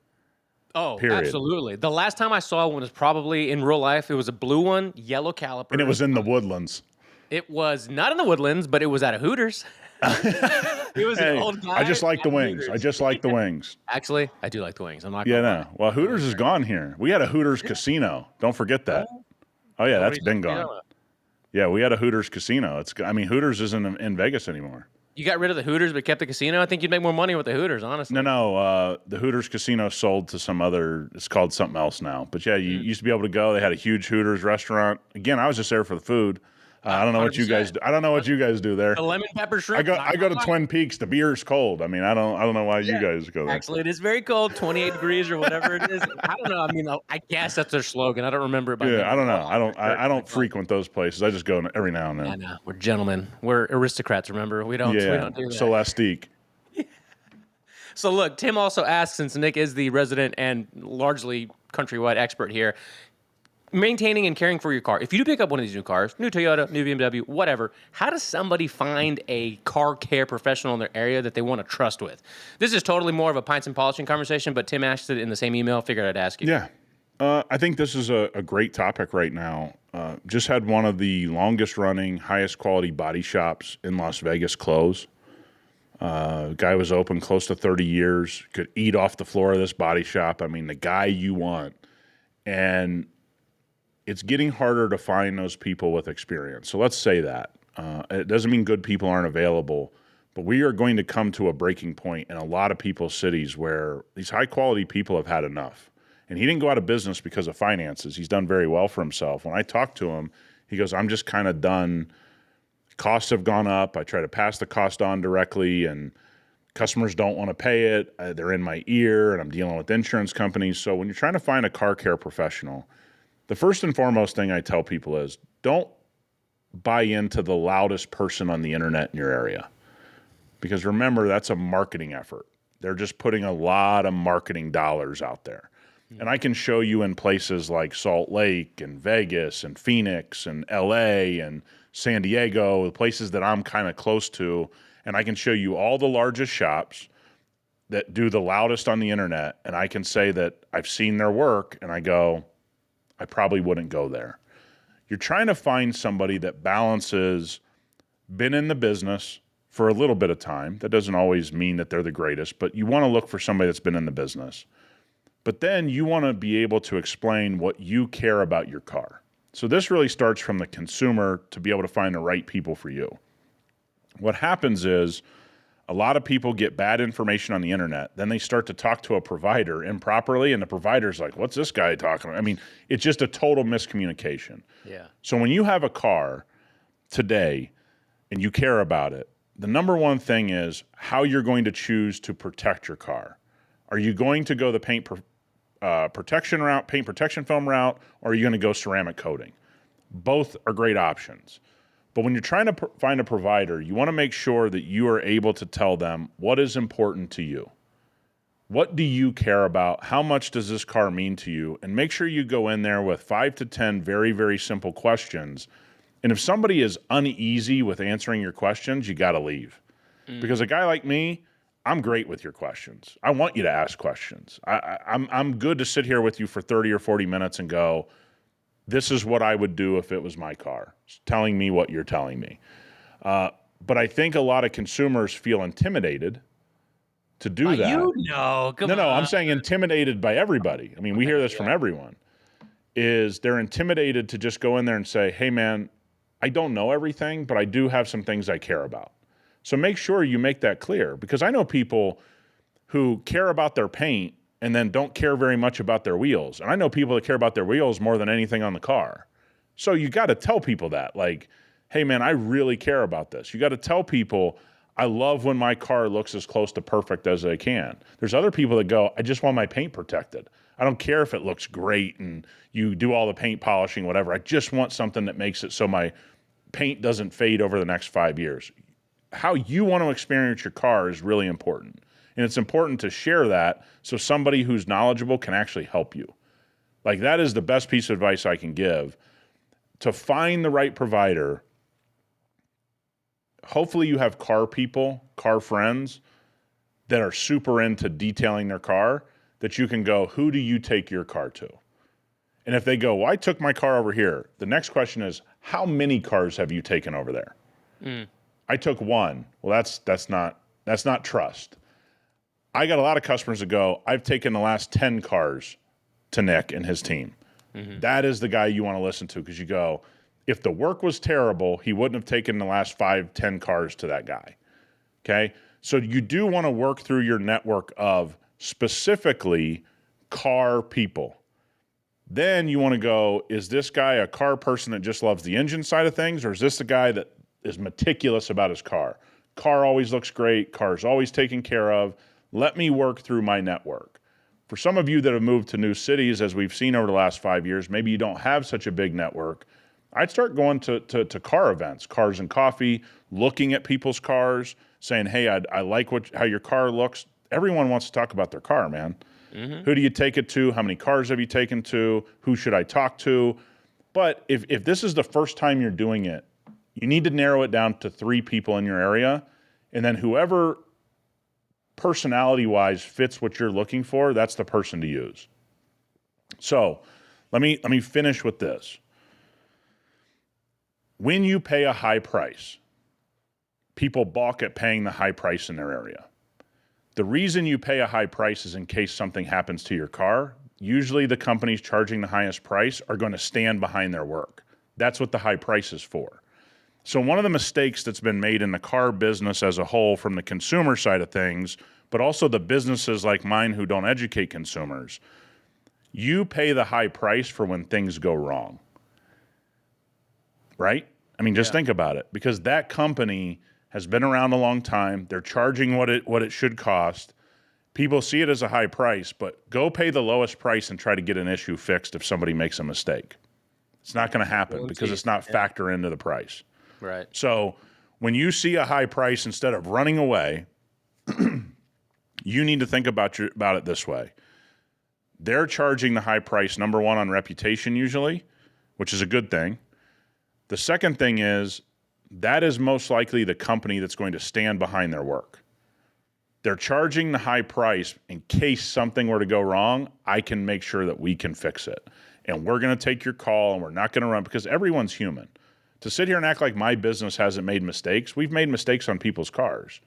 Oh, period. Absolutely. The last time I saw one was probably in real life. It was a blue one, yellow caliper. And it was in the Woodlands. It was not in the Woodlands, but it was at a Hooters. It was an old guy. I just like the wings. Hooters. I just like the wings. Actually, I do like the wings. I'm not Yeah, gonna no. lie. Well, Hooters is gone here. We had a Hooters casino. Don't forget that. Oh, yeah, that's been gone. Yeah, we had a Hooters casino. Hooters isn't in Vegas anymore. You got rid of the Hooters but kept the casino? I think you'd make more money with the Hooters, honestly. No. The Hooters casino sold to some other, it's called something else now. But yeah, you used to be able to go. They had a huge Hooters restaurant. Again, I was just there for the food. I don't know what you guys do. I don't know what you guys do there. The lemon pepper shrimp. I go to Twin Peaks. The beer's cold. I mean, I don't know why you guys go there. Actually, it is very cold, 28 degrees or whatever it is. I don't know. I mean, I guess that's their slogan. I don't remember it by I don't know. I don't frequent those places. I just go every now and then. I know. We're gentlemen. We're aristocrats, remember? We don't do that. Celestiq. So look, Tim also asks, since Nick is the resident and largely countrywide expert here, maintaining and caring for your car. If you do pick up one of these new cars, new Toyota, new BMW, whatever, how does somebody find a car care professional in their area that they want to trust with? This is totally more of a pints and polishing conversation, but Tim asked it in the same email. Figured I'd ask you. Yeah. I think this is a great topic right now. Just had one of the longest running, highest quality body shops in Las Vegas close. Guy was open close to 30 years, could eat off the floor of this body shop. I mean, the guy you want. And it's getting harder to find those people with experience. So let's say that. It doesn't mean good people aren't available, but we are going to come to a breaking point in a lot of people's cities where these high-quality people have had enough. And he didn't go out of business because of finances. He's done very well for himself. When I talked to him, he goes, I'm just kind of done. Costs have gone up. I try to pass the cost on directly, and customers don't want to pay it. They're in my ear, and I'm dealing with insurance companies. So when you're trying to find a car care professional, the first and foremost thing I tell people is don't buy into the loudest person on the internet in your area. Because remember, that's a marketing effort. They're just putting a lot of marketing dollars out there. And I can show you in places like Salt Lake and Vegas and Phoenix and LA and San Diego, the places that I'm kind of close to, and I can show you all the largest shops that do the loudest on the internet, and I can say that I've seen their work, and I go, I probably wouldn't go there. You're trying to find somebody that balances been in the business for a little bit of time. That doesn't always mean that they're the greatest, but you want to look for somebody that's been in the business. But then you want to be able to explain what you care about your car. So this really starts from the consumer to be able to find the right people for you. What happens is a lot of people get bad information on the internet. Then they start to talk to a provider improperly, and the provider's like, what's this guy talking about? I mean, it's just a total miscommunication. Yeah. So when you have a car today and you care about it, the number one thing is how you're going to choose to protect your car. Are you going to go the paint protection route, paint protection film route, or are you going to go ceramic coating? Both are great options. But when you're trying to find a provider, you want to make sure that you are able to tell them what is important to you. What do you care about? How much does this car mean to you? And make sure you go in there with 5 to 10 very, very simple questions. And if somebody is uneasy with answering your questions, you got to leave. Because a guy like me, I'm great with your questions. I want you to ask questions. I'm good to sit here with you for 30 or 40 minutes and go, this is what I would do if it was my car. It's telling me what you're telling me. But I think a lot of consumers feel intimidated to do that. Come on. No, I'm saying intimidated by everybody. I mean, we hear this from everyone. Is they're intimidated to just go in there and say, hey, man, I don't know everything, but I do have some things I care about. So make sure you make that clear, because I know people who care about their paint and then don't care very much about their wheels. And I know people that care about their wheels more than anything on the car. So you got to tell people that, like, hey, man, I really care about this. You got to tell people, I love when my car looks as close to perfect as I can. There's other people that go, I just want my paint protected. I don't care if it looks great and you do all the paint polishing, whatever. I just want something that makes it so my paint doesn't fade over the next 5 years. How you want to experience your car is really important. And it's important to share that so somebody who's knowledgeable can actually help you. Like, that is the best piece of advice I can give. To find the right provider, hopefully you have car people, car friends that are super into detailing their car, that you can go, who do you take your car to? And if they go, well, I took my car over here, the next question is, how many cars have you taken over there? I took one. Well, that's not trust. I got a lot of customers that go, I've taken the last 10 cars to Nick and his team. That is the guy you want to listen to, because you go, if the work was terrible, he wouldn't have taken the last 5, 10 cars to that guy. Okay? So you do want to work through your network of specifically car people. Then you want to go, is this guy a car person that just loves the engine side of things, or is this the guy that is meticulous about his car? Car always looks great. Car's always taken care of. Let me work through my network. For some of you that have moved to new cities, as we've seen over the last 5 years, maybe you don't have such a big network. I'd start going to car events, Cars and Coffee, looking at people's cars, saying, hey, I like how your car looks. Everyone wants to talk about their car, man. Who do you take it to? How many cars have you taken to? Who should I talk to? But if this is the first time you're doing it, you need to narrow it down to 3 people in your area, and then whoever personality-wise fits what you're looking for, that's the person to use. So let me finish with this. When you pay a high price, people balk at paying the high price in their area. The reason you pay a high price is in case something happens to your car. Usually the companies charging the highest price are going to stand behind their work. That's what the high price is for. So one of the mistakes that's been made in the car business as a whole, from the consumer side of things, but also the businesses like mine who don't educate consumers, you pay the high price for when things go wrong. Right? I mean, just think about it, because that company has been around a long time. They're charging what it should cost. People see it as a high price, but go pay the lowest price and try to get an issue fixed if somebody makes a mistake. It's not going to happen because it's not factor into the price. Right. So when you see a high price, instead of running away, you need to think about it this way. They're charging the high price, number one, on reputation usually, which is a good thing. The second thing is, that is most likely the company that's going to stand behind their work. They're charging the high price in case something were to go wrong. I can make sure that we can fix it. And we're going to take your call, and we're not going to run, because everyone's human. To sit here and act like my business hasn't made mistakes, we've made mistakes on people's cars.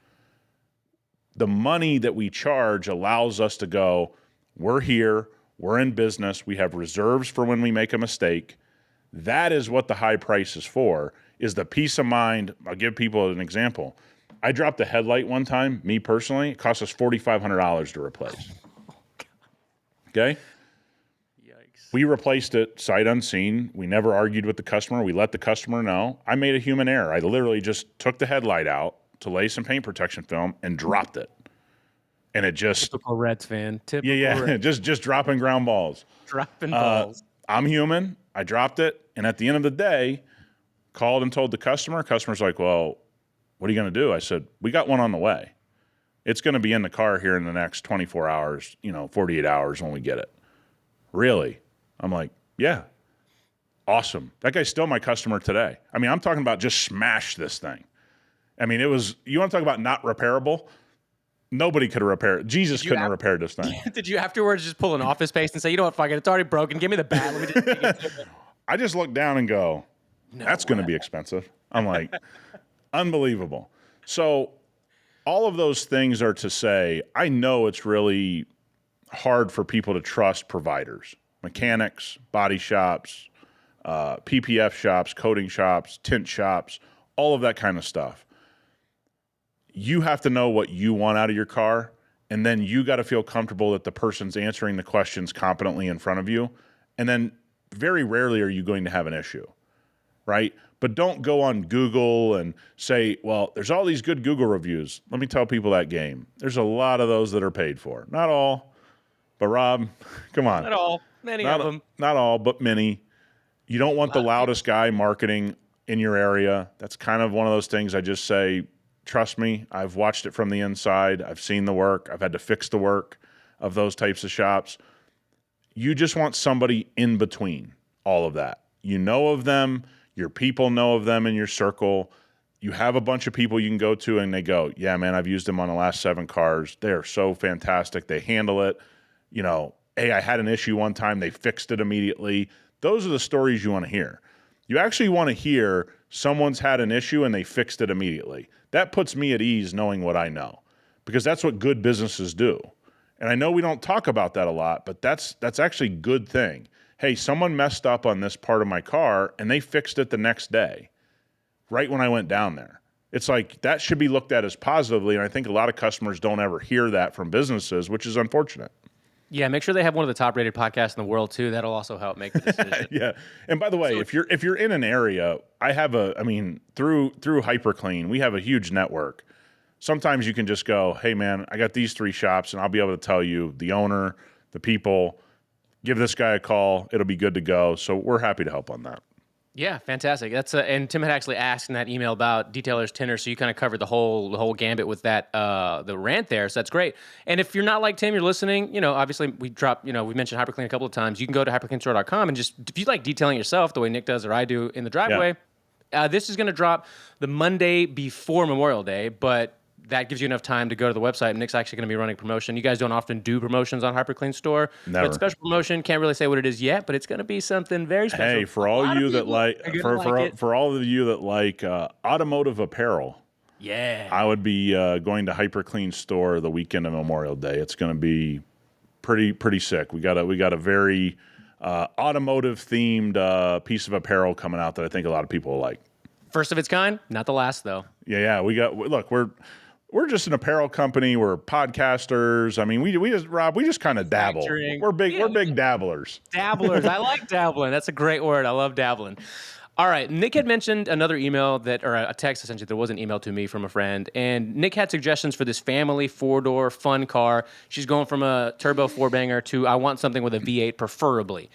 The money that we charge allows us to go, we're here, we're in business, we have reserves for when we make a mistake. That is what the high price is for, is the peace of mind. I'll give people an example. I dropped a headlight one time, me personally. It cost us $4,500 to replace. Okay? Yikes. We replaced it sight unseen. We never argued with the customer. We let the customer know. I made a human error. I literally just took the headlight out to lay some paint protection film and dropped it. And it just... Typical Reds fan. Typical Reds. just dropping ground balls. Dropping balls. I'm human. I dropped it. And at the end of the day, called and told the customer. Customer's like, well, what are you going to do? I said, we got one on the way. It's going to be in the car here in the next 24 hours, 48 hours when we get it. Really? I'm like, yeah. Awesome. That guy's still my customer today. I mean, I'm talking about just smash this thing. I mean, you want to talk about not repairable? Nobody could have repaired it. Jesus couldn't have repaired this thing. Did you afterwards just pull an Office Space and say, you know what, fuck it, it's already broken. Give me the bat. Let me just take it. I just look down and go, that's going to be expensive. I'm like, unbelievable. So all of those things are to say, I know it's really hard for people to trust providers, mechanics, body shops, PPF shops, coating shops, tint shops, all of that kind of stuff. You have to know what you want out of your car, and then you got to feel comfortable that the person's answering the questions competently in front of you, and then very rarely are you going to have an issue, right? But don't go on Google and say, well, there's all these good Google reviews. Let me tell people that game. There's a lot of those that are paid for. Not all, but Rob, come on. Not all. Many of them. Not all, but many. You don't want the loudest guy marketing in your area. That's kind of one of those things I just say, trust me, I've watched it from the inside. I've seen the work. I've had to fix the work of those types of shops. You just want somebody in between all of that. You know of them. Your people know of them in your circle. You have a bunch of people you can go to and they go, yeah, man, I've used them on the last 7 cars. They're so fantastic. They handle it. Hey, I had an issue one time. They fixed it immediately. Those are the stories you want to hear. You actually want to hear someone's had an issue and they fixed it immediately. That puts me at ease knowing what I know, because that's what good businesses do. And I know we don't talk about that a lot, but that's actually a good thing. Hey, someone messed up on this part of my car and they fixed it the next day, right when I went down there. It's like that should be looked at as positively, and I think a lot of customers don't ever hear that from businesses, which is unfortunate. Yeah, make sure they have one of the top-rated podcasts in the world too. That'll also help make the decision. Yeah, and by the way, if you're in an area, through HyperClean, we have a huge network. Sometimes you can just go, hey man, I got these 3 shops, and I'll be able to tell you the owner, the people. Give this guy a call; it'll be good to go. So we're happy to help on that. Yeah, fantastic. That's and Tim had actually asked in that email about detailers, tinners, so you kind of covered the whole gambit with that the rant there. So that's great. And if you're not like Tim, you're listening. Obviously we mentioned HyperClean a couple of times. You can go to hypercleanstore.com and just, if you like detailing yourself the way Nick does or I do in the driveway. Yeah. This is going to drop the Monday before Memorial Day, but that gives you enough time to go to the website. Nick's actually going to be running promotion. You guys don't often do promotions on HyperClean Store. Never. But special promotion, can't really say what it is yet, but it's going to be something very special. Hey, for all you that like, for all of you that like automotive apparel, yeah, I would be going to HyperClean Store the weekend of Memorial Day. It's going to be pretty sick. We got a very automotive themed piece of apparel coming out that I think a lot of people will like. First of its kind, not the last though. Yeah. We're just an apparel company. We're podcasters. I mean, we just kind of dabble. We're big dabblers. Dabblers. I like dabbling. That's a great word. I love dabbling. All right. Nick had mentioned another email or a text essentially that was an email to me from a friend. And Nick had suggestions for this family 4-door fun car. She's going from a turbo 4-banger to I want something with a V8 preferably.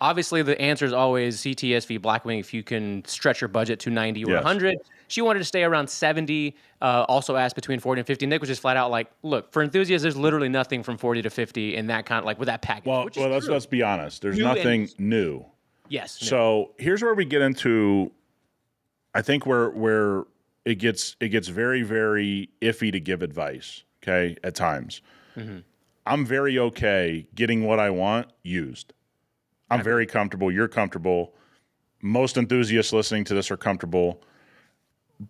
Obviously, the answer is always CTSV Blackwing if you can stretch your budget to 90 or 100. She wanted to stay around 70, also asked between 40 and 50. Nick was just flat out like, look, for enthusiasts, there's literally nothing from 40 to 50 in that kind of, like, with that package. Well, let's be honest. There's nothing new. Yes. So here's where we get into, I think, where it gets very, very iffy to give advice, okay, at times. Mm-hmm. I'm very okay getting what I want used. I'm very comfortable. You're comfortable. Most enthusiasts listening to this are comfortable.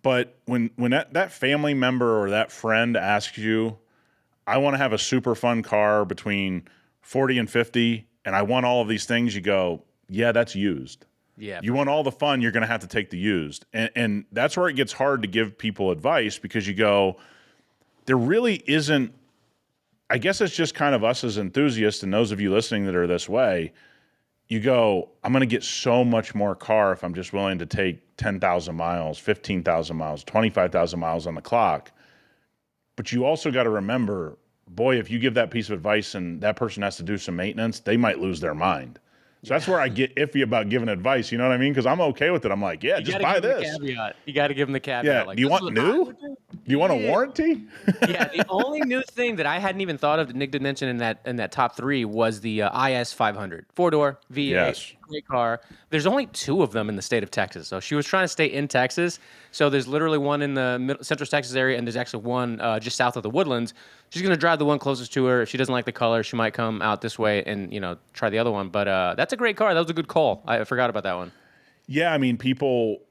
But when that family member or that friend asks you, I want to have a super fun car between 40 and 50, and I want all of these things, you go, yeah, that's used. Yeah. You want all the fun, you're going to have to take the used. And that's where it gets hard to give people advice, because you go, there really isn't, I guess it's just kind of us as enthusiasts and those of you listening that are this way. You go, I'm going to get so much more car if I'm just willing to take 10,000 miles, 15,000 miles, 25,000 miles on the clock. But you also got to remember, boy, if you give that piece of advice and that person has to do some maintenance, they might lose their mind. So that's where I get iffy about giving advice. You know what I mean? Because I'm okay with it. I'm like, yeah, just buy this. You got to give them the caveat. Yeah. Like, do you want new? You want a warranty? Yeah, the only new thing that I hadn't even thought of that Nick did mention in that top three was the IS 500 4-door V8, Yes. great car. There's only two of them in the state of Texas, so she was trying to stay in Texas. So there's literally one in the Central Texas area, and there's actually one just south of the Woodlands. She's gonna drive the one closest to her. If she doesn't like the color, she might come out this way and try the other one. But that's a great car. That was a good call. I forgot about that one. Yeah, I mean, people,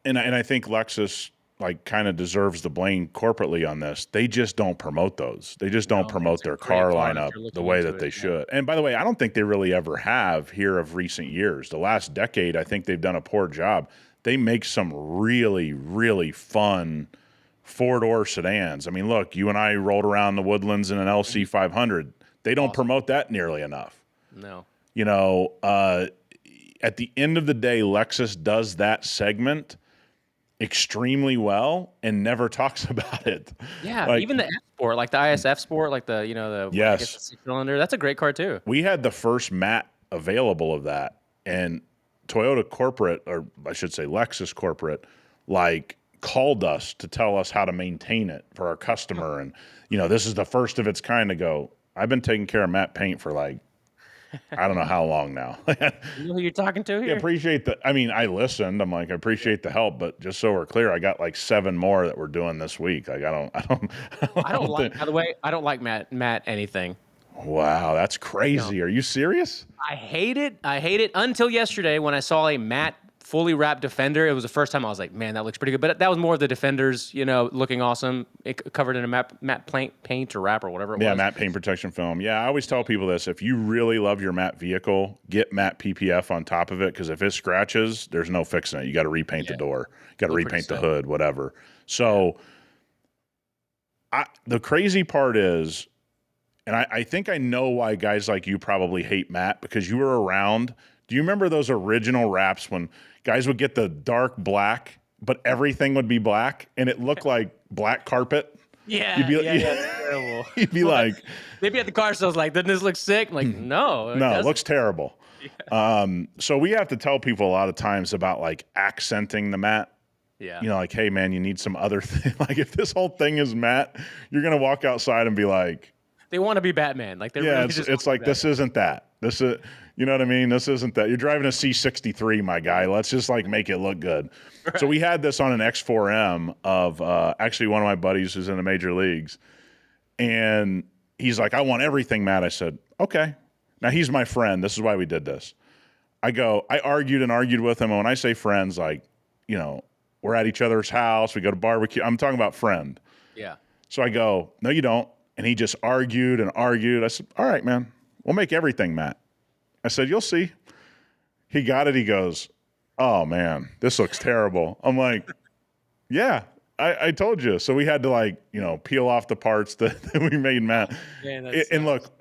and I think Lexus like kind of deserves the blame corporately on this. They just don't promote those. They just don't promote their car lineup the way that they should. And by the way, I don't think they really ever have here of recent years. The last decade, I think they've done a poor job. They make some really, really fun four-door sedans. I mean, look, you and I rolled around the Woodlands in an LC 500. They don't promote that nearly enough. No. At the end of the day, Lexus does that segment extremely well and never talks about it. Yeah, even the F Sport, like the ISF Sport, like the I guess the 6-cylinder, that's a great car too. We had the first matte available of that, and Toyota corporate, or I should say Lexus corporate, like called us to tell us how to maintain it for our customer, and this is the first of its kind to go. I've been taking care of matte paint for like I don't know how long now. You know who you're talking to here? I listened. I'm like, I appreciate the help, but just so we're clear, I got like 7 more that we're doing this week. Like, I don't like, by the way, I don't like matte anything. Wow, that's crazy. No. Are you serious? I hate it. I hate it until yesterday when I saw a matte fully wrapped Defender. It was the first time I was like, man, that looks pretty good. But that was more of the Defenders, looking awesome, covered in a matte paint or wrap or whatever it was. Yeah, matte paint protection film. Yeah, I always tell people this. If you really love your matte vehicle, get matte PPF on top of it, because if it scratches, there's no fixing it. You got to repaint the door. You got to repaint the hood, whatever. So the crazy part is, and I think I know why guys like you probably hate matte, because you were around. Do you remember those original wraps when guys would get the dark black, but everything would be black, and it looked like black carpet? Yeah, that's terrible. You'd be like... Maybe at the car sales like, doesn't this look sick? I'm like, no. It looks terrible. Yeah. So we have to tell people a lot of times about like accenting the matte. Yeah. Like, hey, man, you need some other thing. Like, if this whole thing is matte, you're going to walk outside and be like... They want to be Batman. Like, they're really it's like, this isn't that. This is... You know what I mean? This isn't that. You're driving a C63, my guy. Let's just like make it look good. Right. So we had this on an X4M of actually one of my buddies who's in the major leagues. And he's like, I want everything matte. I said, okay. Now he's my friend. This is why we did this. I argued with him. And when I say friends, like, we're at each other's house. We go to barbecue. I'm talking about friend. Yeah. So I go, no, you don't. And he just argued and argued. I said, all right, man, we'll make everything matte. I said, you'll see. He got it. He goes, oh, man, this looks terrible. I'm like, yeah, I told you. So we had to like, peel off the parts that we made matte. And look,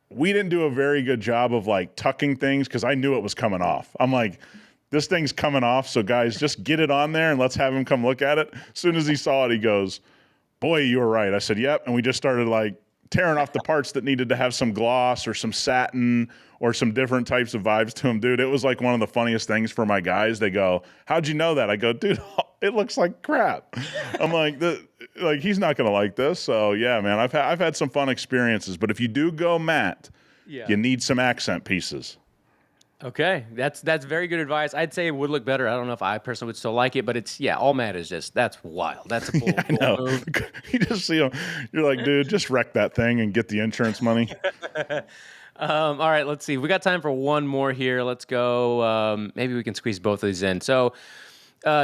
we didn't do a very good job of like tucking things because I knew it was coming off. I'm like, this thing's coming off. So guys, just get it on there and let's have him come look at it. As soon as he saw it, he goes, boy, you were right. I said, yep. And we just started like tearing off the parts that needed to have some gloss or some satin or some different types of vibes to them. Dude, it was like one of the funniest things for my guys. They go, how'd you know that? I go, dude, it looks like crap. I'm like, he's not going to like this. So yeah, man, I've had some fun experiences, but if you do go matte, you need some accent pieces. Okay, that's very good advice. I'd say it would look better. I don't know if I personally would still like it, but it's all matte is just, that's wild. That's a cool, I know. Cool move. You just see him. You're like, dude, just wreck that thing and get the insurance money. All right, let's see. We got time for one more here. Let's go. Maybe we can squeeze both of these in. So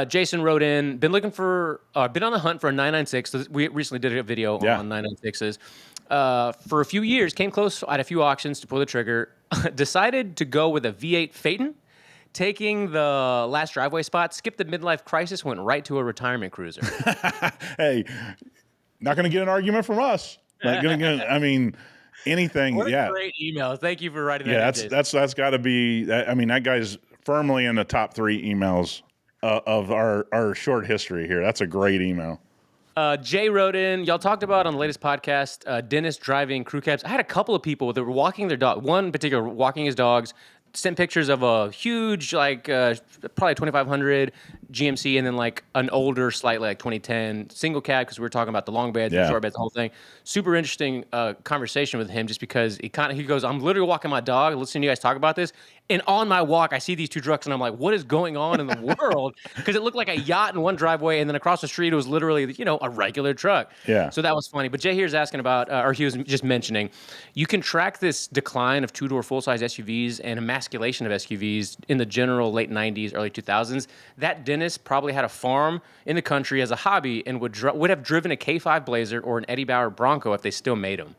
Jason wrote in, been on the hunt for a 996. We recently did a video on 996s. For a few years, came close at a few auctions to pull the trigger, decided to go with a V8 Phaeton, taking the last driveway spot, skipped the midlife crisis, went right to a retirement cruiser. Hey, not going to get an argument from us. Not going to get, anything. What a great email. Thank you for writing that. Yeah, that's got to be, that guy's firmly in the top 3 emails of our short history here. That's a great email. Jay wrote in, y'all talked about on the latest podcast, Dennis driving crew cabs. I had a couple of people that were walking their dog, one in particular walking his dogs, sent pictures of a huge, like probably 2500 GMC, and then like an older, slightly like 2010 single cab, because we were talking about the long beds, the short beds, the whole thing. Super interesting conversation with him, just because he goes, I'm literally walking my dog, listening to you guys talk about this, and on my walk, I see these two trucks, and I'm like, what is going on in the world? Because it looked like a yacht in one driveway, and then across the street, it was literally, a regular truck. Yeah. So that was funny. But Jay here's asking about, or he was just mentioning, you can track this decline of two-door full-size SUVs and emasculation of SUVs in the general late 90s, early 2000s. That dentist probably had a farm in the country as a hobby and would have driven a K5 Blazer or an Eddie Bauer Bronco if they still made them.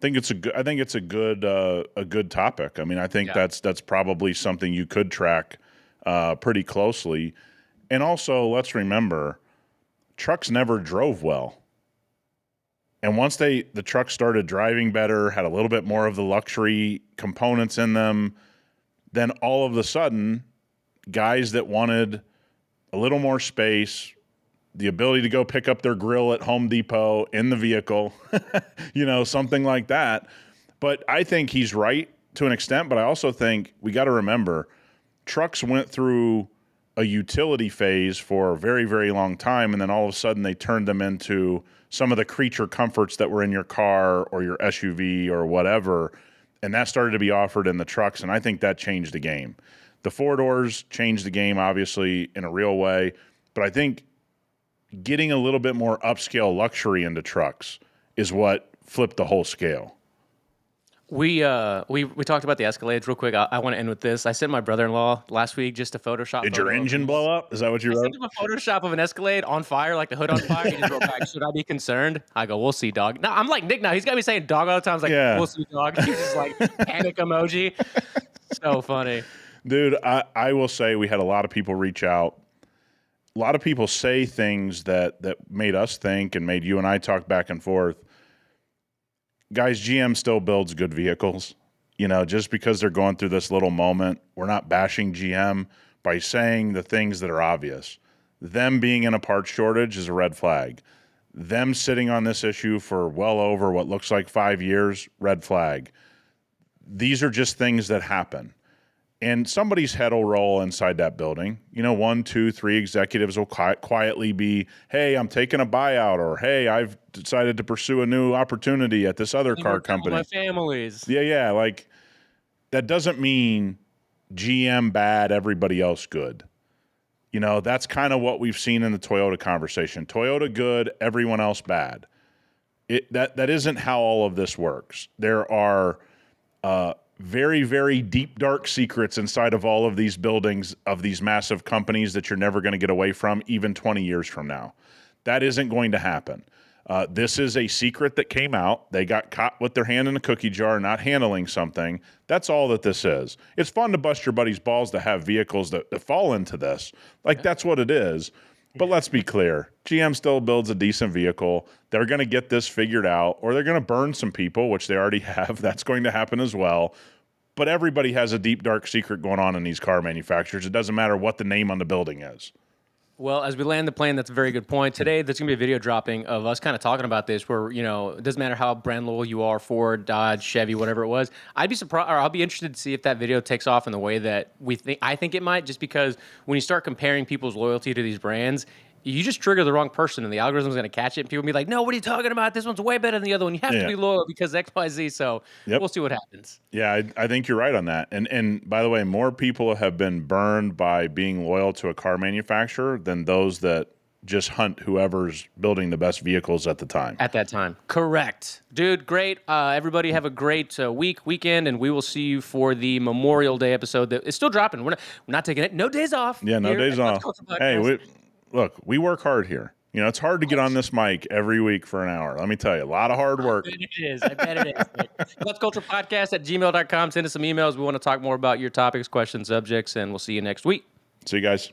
I think it's a good topic. I mean, I think that's probably something you could track pretty closely. And also, let's remember, trucks never drove well. And once the trucks started driving better, had a little bit more of the luxury components in them, then all of a sudden, guys that wanted a little more space, the ability to go pick up their grill at Home Depot in the vehicle, something like that. But I think he's right to an extent, but I also think we got to remember, trucks went through a utility phase for a very, very long time, and then all of a sudden they turned them into some of the creature comforts that were in your car or your SUV or whatever, and that started to be offered in the trucks, and I think that changed the game. The four doors changed the game, obviously, in a real way, but I think getting a little bit more upscale luxury into trucks is what flipped the whole scale. We talked about the Escalades real quick. I want to end with this. I sent my brother-in-law last week just a Photoshop. Did your engine blow up? Is that what you wrote? I sent him a Photoshop of an Escalade on fire, like the hood on fire. He just wrote back, should I be concerned? I go, we'll see, dog. No, I'm like Nick now. He's got me saying dog all the time. I was like, we'll see, dog. He's just like panic emoji. So funny. Dude, I will say we had a lot of people reach out. A lot of people say things that made us think and made you and I talk back and forth. Guys, GM still builds good vehicles. Just because they're going through this little moment, we're not bashing GM by saying the things that are obvious. Them being in a parts shortage is a red flag. Them sitting on this issue for well over what looks like 5 years, red flag. These are just things that happen. And somebody's head will roll inside that building. 1, 2, 3 executives will quietly be, hey, I'm taking a buyout, or hey, I've decided to pursue a new opportunity at this other car company. My families. Yeah. Like, that doesn't mean GM bad, everybody else good. That's kind of what we've seen in the Toyota conversation. Toyota good, everyone else bad. That isn't how all of this works. There are very, very deep, dark secrets inside of all of these buildings of these massive companies that you're never going to get away from, even 20 years from now. That isn't going to happen. This is a secret that came out. They got caught with their hand in a cookie jar, not handling something. That's all that this is. It's fun to bust your buddy's balls to have vehicles that fall into this. That's what it is. But let's be clear. GM still builds a decent vehicle. They're going to get this figured out, or they're going to burn some people, which they already have. That's going to happen as well. But everybody has a deep, dark secret going on in these car manufacturers. It doesn't matter what the name on the building is. Well, as we land the plane, that's a very good point. Today, there's going to be a video dropping of us kind of talking about this where, it doesn't matter how brand loyal you are, Ford, Dodge, Chevy, whatever it was. I'd be surprised, or I'll be interested to see if that video takes off in the way that I think it might, just because when you start comparing people's loyalty to these brands, you just trigger the wrong person, and the algorithm's going to catch it, and people will be like, no, what are you talking about? This one's way better than the other one. You have to be loyal because X, Y, Z, so we'll see what happens. Yeah, I think you're right on that. And by the way, more people have been burned by being loyal to a car manufacturer than those that just hunt whoever's building the best vehicles at the time. At that time. Correct. Dude, great. Everybody have a great weekend, and we will see you for the Memorial Day episode. That is still dropping. We're not taking it. No days off. Yeah, no days off. Hey, look, we work hard here. It's hard to get on this mic every week for an hour. Let me tell you, a lot of hard work. I bet it is. clutchculturepodcast@gmail.com. Send us some emails. We want to talk more about your topics, questions, subjects, and we'll see you next week. See you guys.